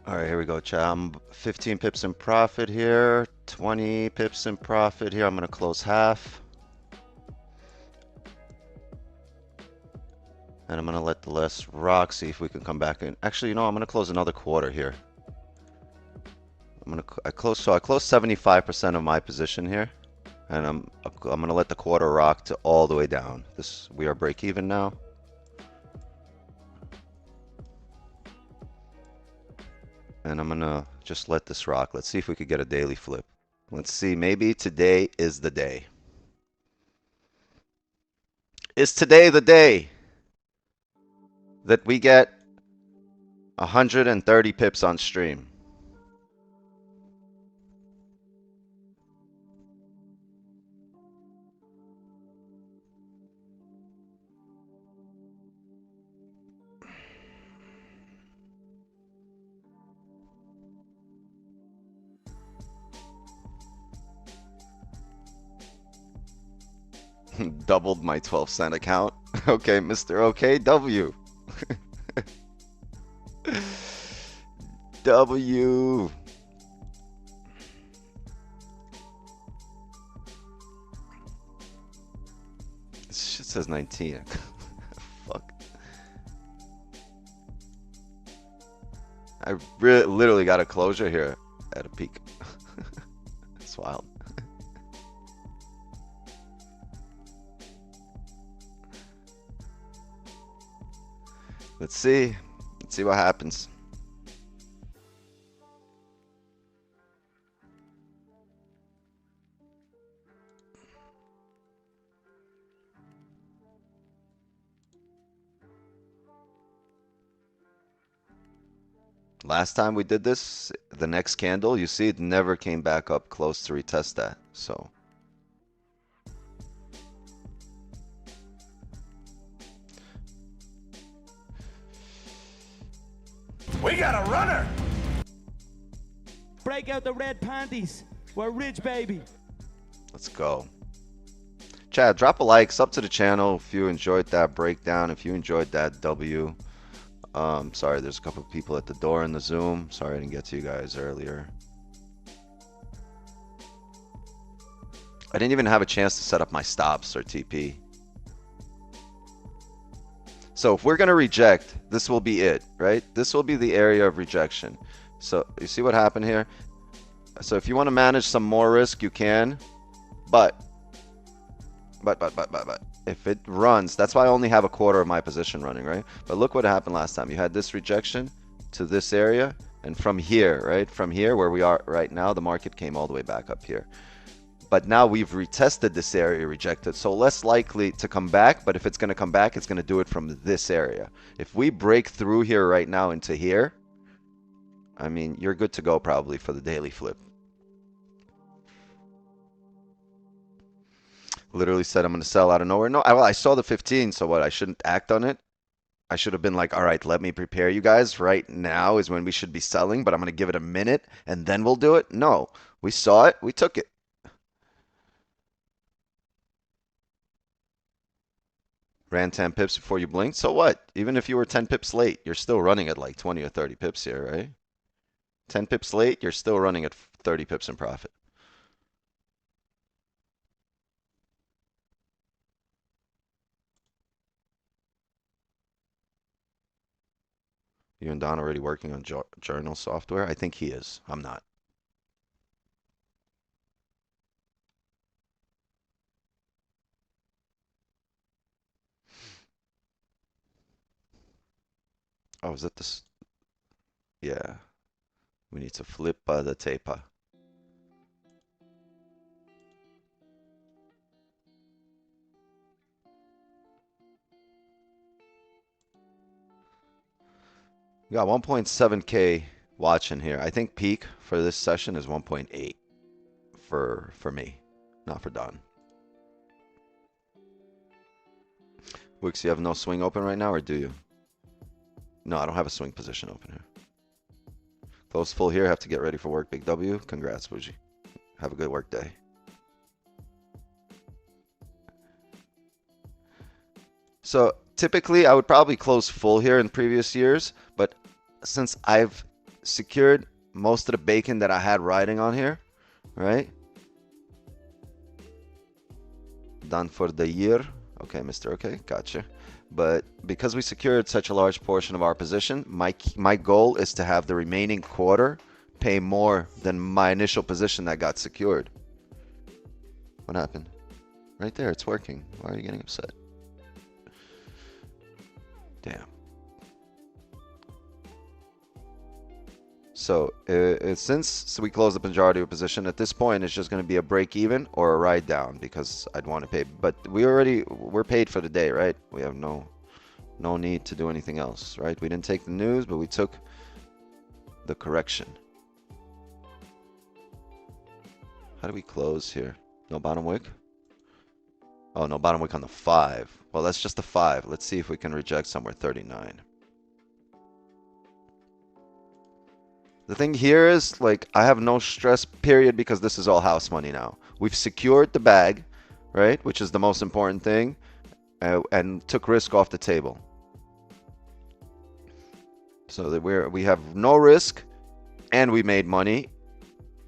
All right, here we go, chat. I'm 15 pips in profit here, 20 pips in profit here. I'm going to close half. And I'm going to let the less rock, see if we can come back in. Actually, you know, I'm going to close another quarter here. I closed 75% of my position here. And I'm going to let the quarter rock to all the way down. We are break even now. And I'm gonna just let this rock. Let's see if we could get a daily flip. Let's see, maybe today is the day. Is today the day that we get 130 pips on stream? Doubled my 12-cent account. Okay, Mr. OKW. W. This shit says 19. Fuck. I literally got a closure here at a peak. It's wild. Let's see what happens. Last time we did this, the next candle, you see it never came back up close to retest that. So We got a runner. Break out the red panties. We're rich, baby. let's go. Chad, drop a like, sub to the channel if you enjoyed that breakdown, if you enjoyed that W. Sorry, there's a couple of people at the door in the Zoom. Sorry I didn't get to you guys earlier. I didn't even have a chance to set up my stops or TP. So if we're going to reject, this will be it, right? This will be the area of rejection. So you see what happened here? So if you want to manage some more risk, you can. But if it runs, that's why I only have a quarter of my position running, right? But look what happened last time. You had this rejection to this area, and from here, right? From here where we are right now, the market came all the way back up here. But now we've retested this area rejected, so less likely to come back, but if it's going to come back, it's going to do it from this area. If we break through here right now into here, I mean, you're good to go probably for the daily flip. Literally said I'm going to sell out of nowhere. No, well, I saw the 15, so what? I shouldn't act on it. I should have been like, all right, let me prepare you guys. Right now is when we should be selling, but I'm going to give it a minute and then we'll do it. No, we saw it. We took it. Ran 10 pips before you blinked. So what? Even if you were 10 pips late, you're still running at like 20 or 30 pips here, right? 10 pips late, you're still running at 30 pips in profit. You and Don already working on journal software? I think he is. I'm not. Oh, is it this? Yeah. We need to flip the taper. We got 1.7K watching here. I think peak for this session is 1.8 for me, not for Don. Wix, you have no swing open right now, or do you? No, I don't have a swing position open here. Close full here. Have to get ready for work. Big W. Congrats, Bougie. Have a good work day. So typically, I would probably close full here in previous years, but since I've secured most of the bacon that I had riding on here, right? Done for the year. Okay, Mr. Okay, gotcha. But because we secured such a large portion of our position, my goal is to have the remaining quarter pay more than my initial position that got secured. What happened? Right there, it's working. Why are you getting upset? Damn. So since we closed the majority of position, at this point it's just going to be a break even or a ride down because I'd want to pay. But we're paid for the day, right? We have no need to do anything else, right? We didn't take the news, but we took the correction. How do we close here? No bottom wick? Oh, no bottom wick on the 5. Well, that's just the 5. Let's see if we can reject somewhere 39. The thing here is, like, I have no stress, period, because this is all house money now. We've secured the bag, right, which is the most important thing, and took risk off the table. So that we have no risk, and we made money,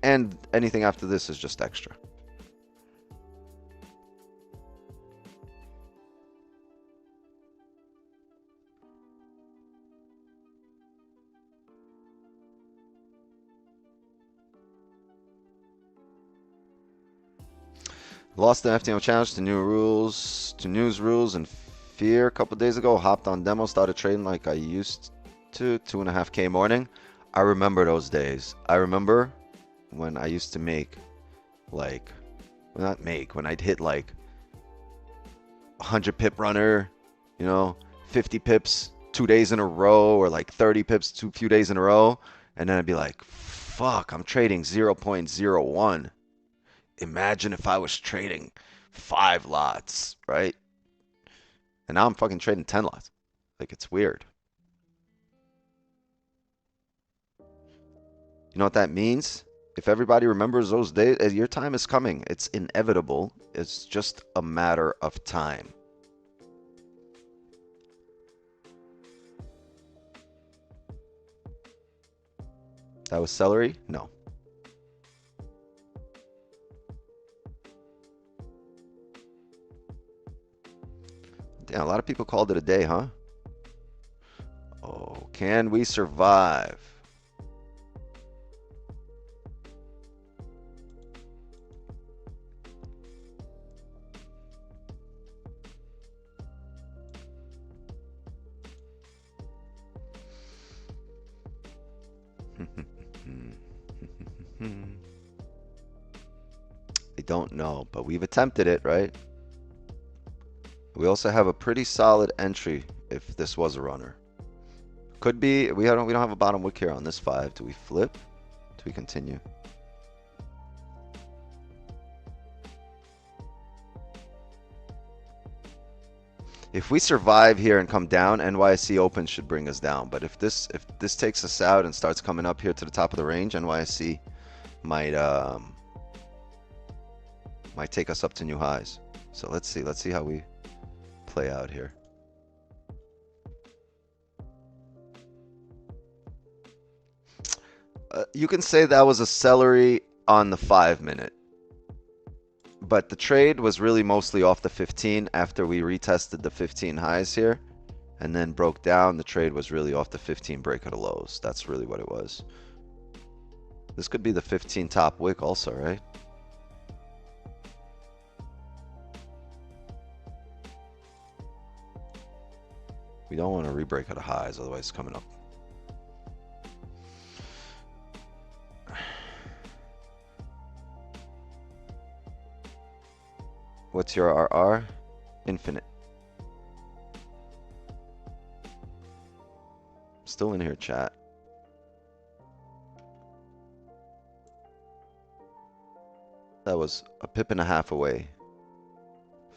and anything after this is just extra. Lost the FTM challenge to news rules and fear a couple days ago. Hopped on demo, started trading like I used to. 2.5K morning. I remember those days. I remember when I used to make like, well, not make, when I'd hit like 100 pip runner, you know, 50 pips 2 days in a row, or like 30 pips few days in a row, and then I'd be like, fuck, I'm trading 0.01. Imagine if I was trading 5 lots, right? And now I'm fucking trading 10 lots. Like, it's weird. You know what that means? If everybody remembers those days, your time is coming. It's inevitable. It's just a matter of time. That was celery? No. Damn, a lot of people called it a day, huh? Oh, can we survive? I don't know, but we've attempted it, right? We also have a pretty solid entry if this was a runner. Could be. We don't have a bottom wick here on this 5. Do we flip? Do we continue? If we survive here and come down, NYSE open should bring us down. But if this takes us out and starts coming up here to the top of the range, NYSE might take us up to new highs. So let's see how we play out here. You can say that was a celery on the 5-minute. But the trade was really mostly off the 15 after we retested the 15 highs here and then broke down. The trade was really off the 15 break of the lows. That's really what it was. This could be the 15 top wick also, right? We don't want to re-break at the highs, otherwise it's coming up. What's your RR? Infinite. Still in here, chat. That was a pip and a half away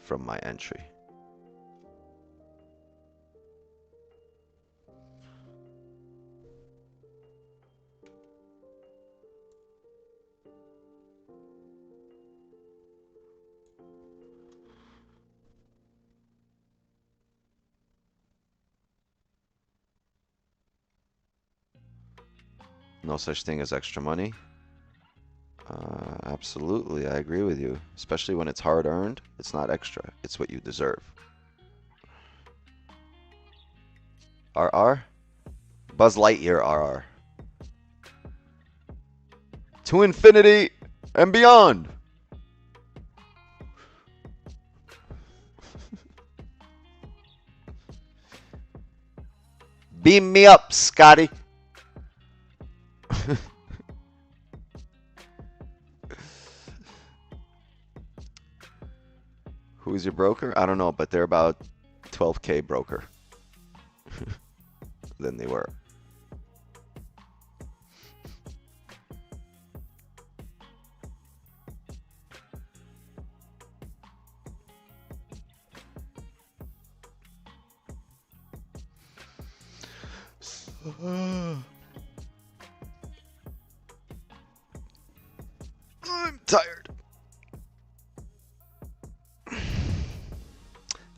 from my entry. No such thing as extra money. Absolutely, I agree with you. Especially when it's hard earned, it's not extra. It's what you deserve. RR? Buzz Lightyear RR. To infinity and beyond. Beam me up, Scotty. Who is your broker? I don't know, but they're about 12K broker than they were. I'm tired.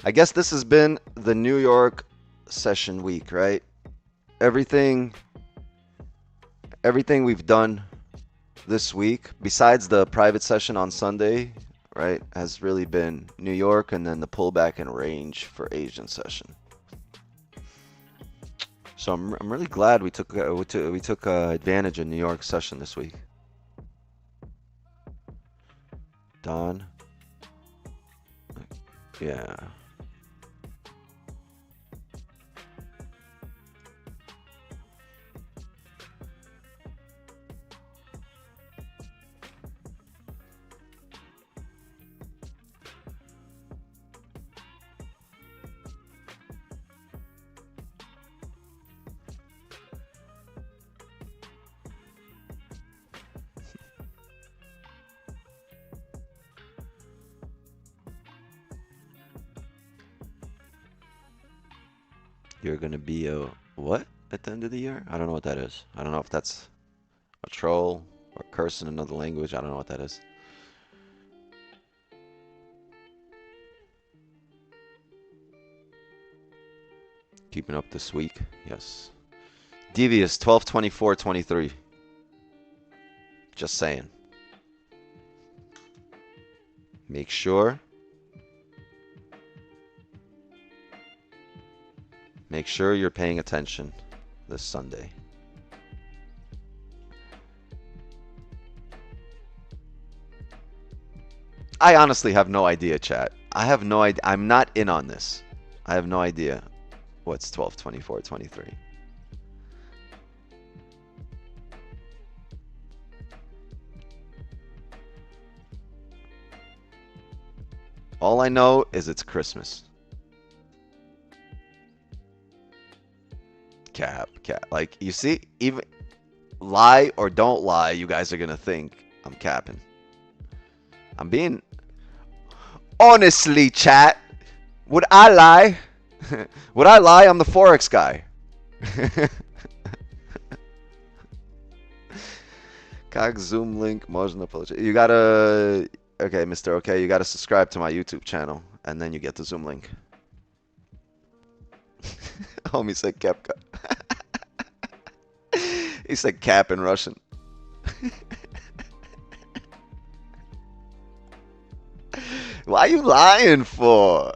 I guess this has been the New York session week, right? Everything we've done this week, besides the private session on Sunday, right, has really been New York and then the pullback and range for Asian session. So I'm really glad we took advantage of New York session this week. Don. Yeah. You're gonna be a what at the end of the year? I don't know what that is. I don't know if that's a troll or a curse in another language. I don't know what that is. Keeping up this week. Yes. Devious 12/24/23. Just saying. Make sure. Make sure you're paying attention this Sunday. I honestly have no idea, chat. I have no idea. I'm not in on this. I have no idea what's 12/24/23. All I know is it's Christmas. Cap. Like, you see, even lie or don't lie, you guys are gonna think I'm capping. I'm being... Honestly, chat, would I lie? Would I lie? I'm the Forex guy. Как Zoom link, можно получить. You gotta... Okay, Mr. Okay, you gotta subscribe to my YouTube channel, and then you get the Zoom link. Homie said Kepka. He said cap in Russian. Why are you lying for?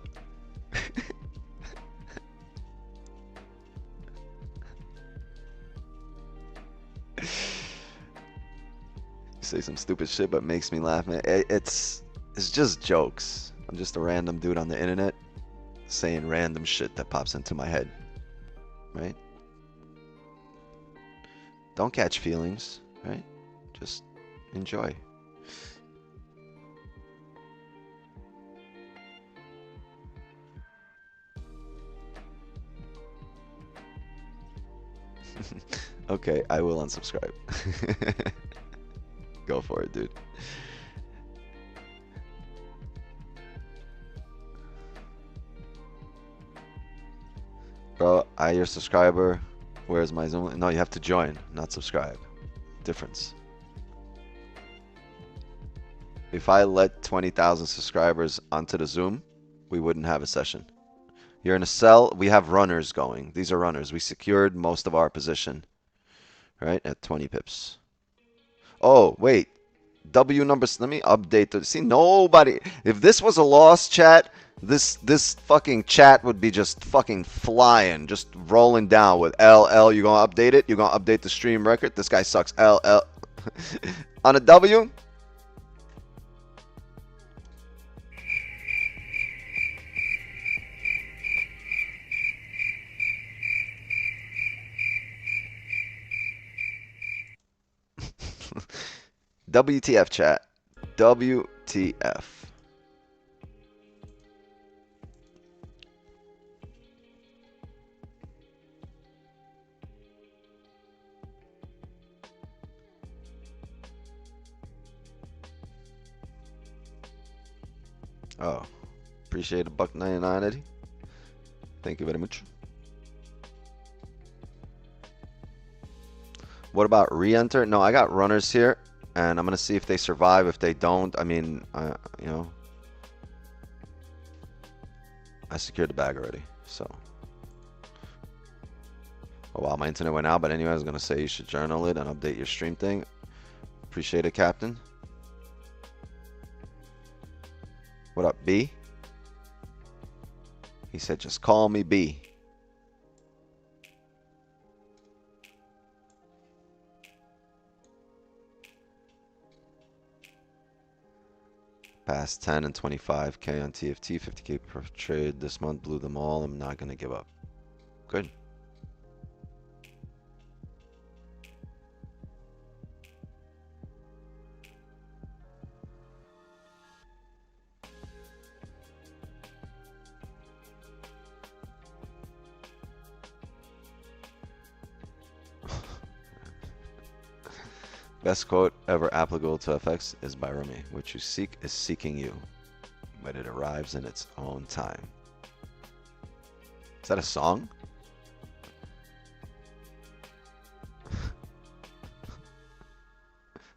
You say some stupid shit, but makes me laugh, man. It's just jokes. I'm just a random dude on the internet saying random shit that pops into my head, right? Don't catch feelings, right? Just enjoy. Okay, I will unsubscribe. Go for it, dude. Bro, I your subscriber. Where's my Zoom? No, you have to join, not subscribe. Difference. If I let 20,000 subscribers onto the Zoom, we wouldn't have a session. You're in a cell. We have runners going. These are runners. We secured most of our position, right, at 20 pips. Oh, wait. W numbers. Let me update the. See, nobody. If this was a lost chat, this fucking chat would be just fucking flying, just rolling down with LL. You gonna update it? You gonna update the stream record? This guy sucks. LL. On a W? WTF chat. WTF. Oh, appreciate $1.99, Eddie. Thank you very much. What about re-enter? No, I got runners here, and I'm gonna see if they survive. If they don't, I mean, you know, I secured the bag already. So, oh wow, my internet went out. But anyway, I was gonna say you should journal it and update your stream thing. Appreciate it, Captain. What up, B? He said, just call me B. Past 10 and 25K on TFT, 50K per trade this month, blew them all. I'm not going to give up. Good. Best quote ever applicable to FX is by Rumi. What you seek is seeking you, but it arrives in its own time. Is that a song?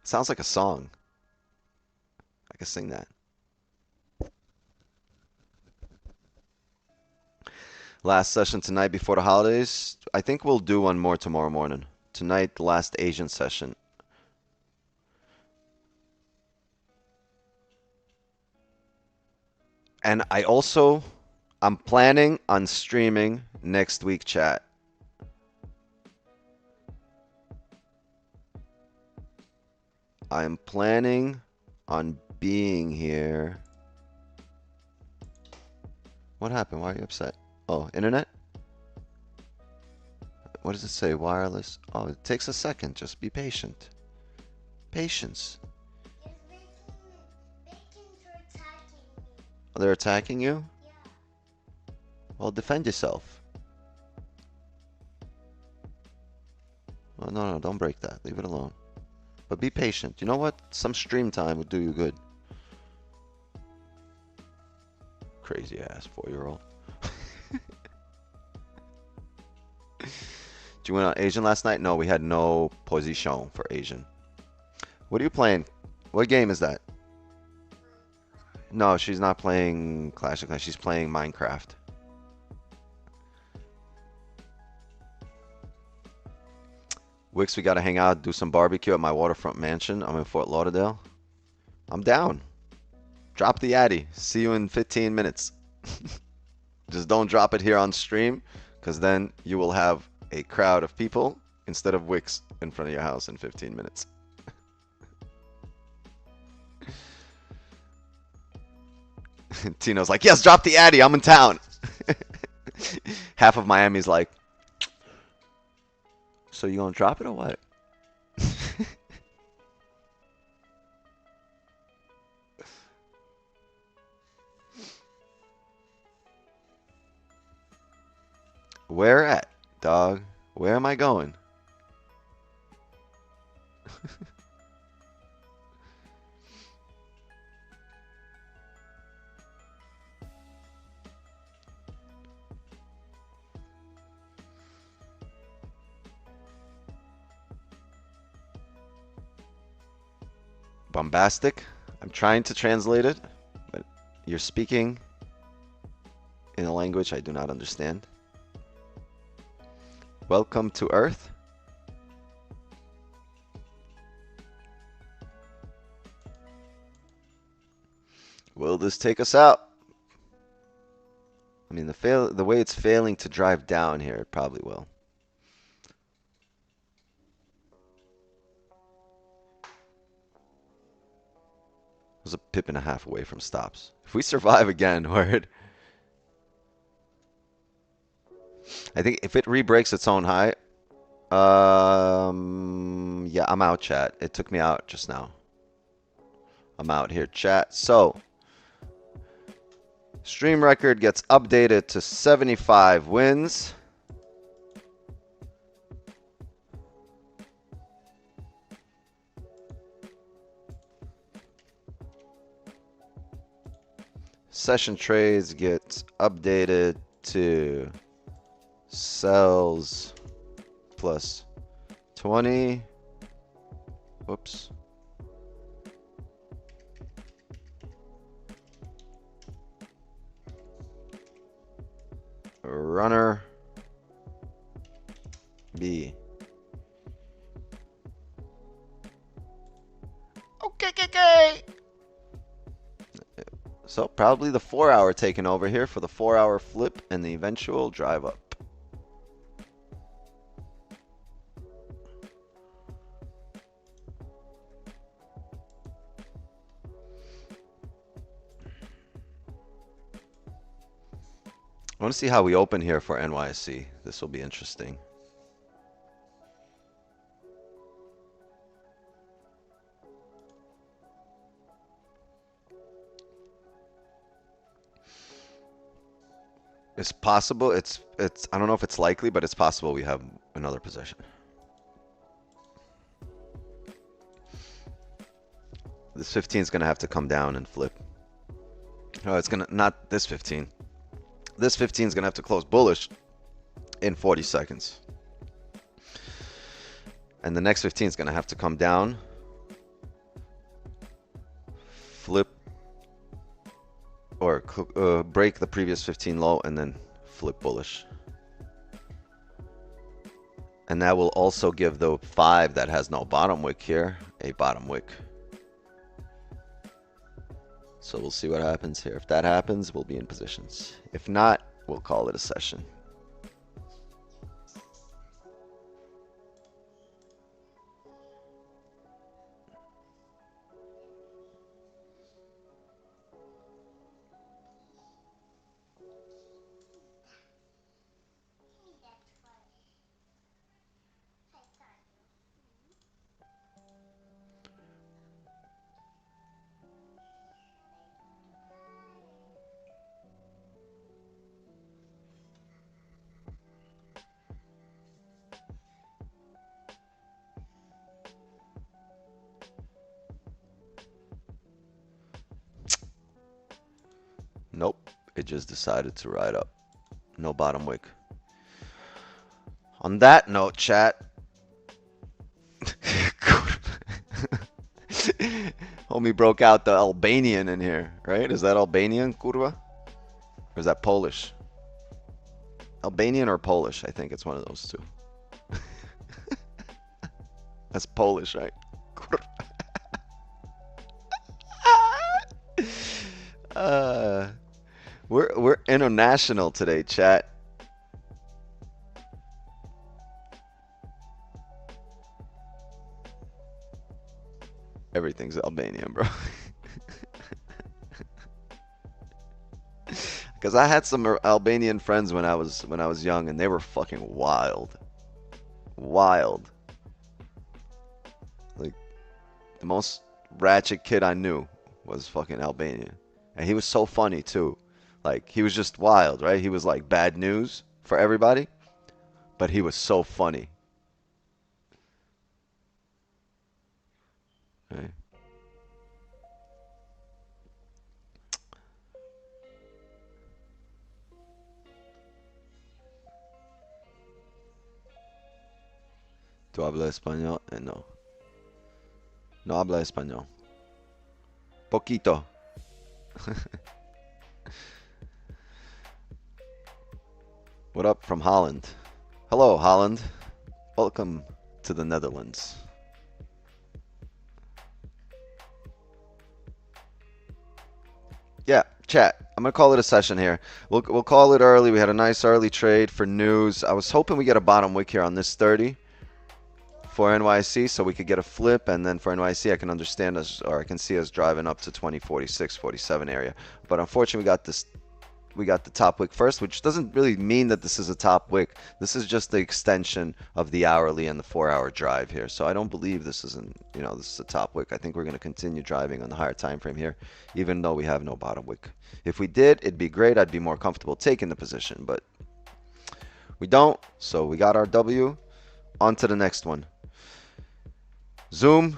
sounds like a song. I can sing that. Last session tonight before the holidays. I think we'll do one more tomorrow morning. Tonight, the last Asian session. And I'm planning on streaming next week, chat. I'm planning on being here. What happened? Why are you upset? Oh, internet? What does it say? Wireless? Oh, it takes a second. Just be patient. Patience. Oh, they're attacking you? Well, defend yourself. Oh, no, don't break that. Leave it alone. But be patient. You know what? Some stream time would do you good. Crazy ass 4-year-old. Did you win on Asian last night? No, we had no position for Asian. What are you playing? What game is that? No, she's not playing Clash of Clans. She's playing Minecraft. Wix, we gotta hang out, do some barbecue at my waterfront mansion. I'm in Fort Lauderdale. I'm down. Drop the Addy. See you in 15 minutes. Just don't drop it here on stream, because then you will have a crowd of people instead of Wix in front of your house in 15 minutes. Tino's like, yes, drop the Addy. I'm in town. Half of Miami's like, so you gonna drop it or what? Where at, dog? Where am I going? Bombastic. I'm trying to translate it, but you're speaking in a language I do not understand. Welcome to Earth. Will this take us out? I mean, the way it's failing to drive down here, it probably will. It was a pip and a half away from stops. If we survive again, word. I think if it re-breaks its own high, yeah, I'm out, chat. It took me out just now. I'm out here, chat. So, stream record gets updated to 75 wins. Session trades get updated to sells plus 20. Whoops. Runner B. Okay. So probably the 4-hour taking over here for the 4-hour flip and the eventual drive up. I want to see how we open here for NYSE. This will be interesting. It's possible. It's I don't know if it's likely, but it's possible we have another position. This 15 is going to have to come down and flip. Oh, it's going to not this 15. This 15 is going to have to close bullish in 40 seconds. And the next 15 is going to have to come down flip or break the previous 15 low and then flip bullish. And that will also give the 5 that has no bottom wick here a bottom wick. So we'll see what happens here. If that happens, we'll be in positions. If not, we'll call it a session. Nope, it just decided to ride up. No bottom wick. On that note, chat. Homie broke out the Albanian in here, right? Is that Albanian, kurwa? Or is that Polish? Albanian or Polish? I think it's one of those two. That's Polish, right? We're international today, chat. Everything's Albanian, bro. Because I had some Albanian friends when I was young, and they were fucking wild. Wild. Like, the most ratchet kid I knew was fucking Albanian. And he was so funny, too. Like, he was just wild, right? He was like bad news for everybody. But he was so funny. Right. ¿Tú hablas español? No. No habla español. Poquito. What up from Holland? Hello, Holland. Welcome to the Netherlands. Yeah, chat. I'm gonna call it a session here. We'll call it early. We had a nice early trade for news. I was hoping we get a bottom wick here on this 30 for NYC, so we could get a flip, and then for NYC, I can understand us, or I can see us driving up to 20, 46, 47 area. But unfortunately, we got the top wick first, which doesn't really mean that this is a top wick. This is just the extension of the hourly and the 4-hour drive here. So I don't believe this isn't, this is a top wick. I think we're going to continue driving on the higher time frame here, even though we have no bottom wick. If we did, it'd be great. I'd be more comfortable taking the position, but we don't. So we got our W. On to the next one. Zoom,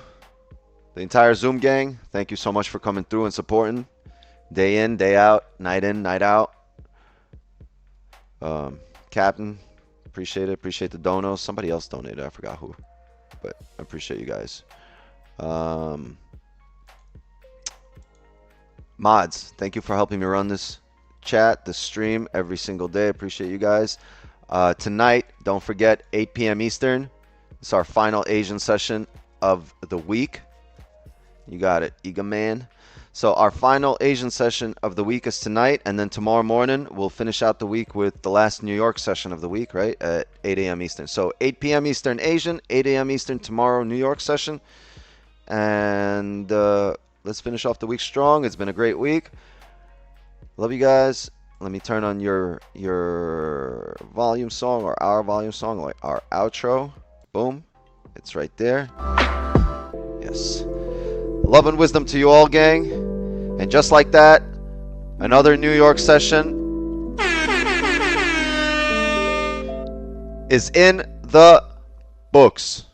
the entire Zoom gang, thank you so much for coming through and supporting. Day in, day out, night in, night out. Captain, appreciate it. Appreciate the donos. Somebody else donated. I forgot who, but I appreciate you guys. Mods, thank you for helping me run this chat, this stream every single day. Appreciate you guys. Tonight, don't forget, 8 p.m. Eastern. It's our final Asian session of the week. You got it, Ega Man. So our final Asian session of the week is tonight, and then tomorrow morning we'll finish out the week with the last New York session of the week, right, at 8 a.m. Eastern. So 8 p.m. Eastern Asian, 8 a.m. Eastern tomorrow New York session. And let's finish off the week strong. It's been a great week. Love you guys. Let me turn on your volume song, or our volume song, like our outro. Boom. It's right there. Yes. Love and wisdom to you all, gang. And just like that, another New York session is in the books.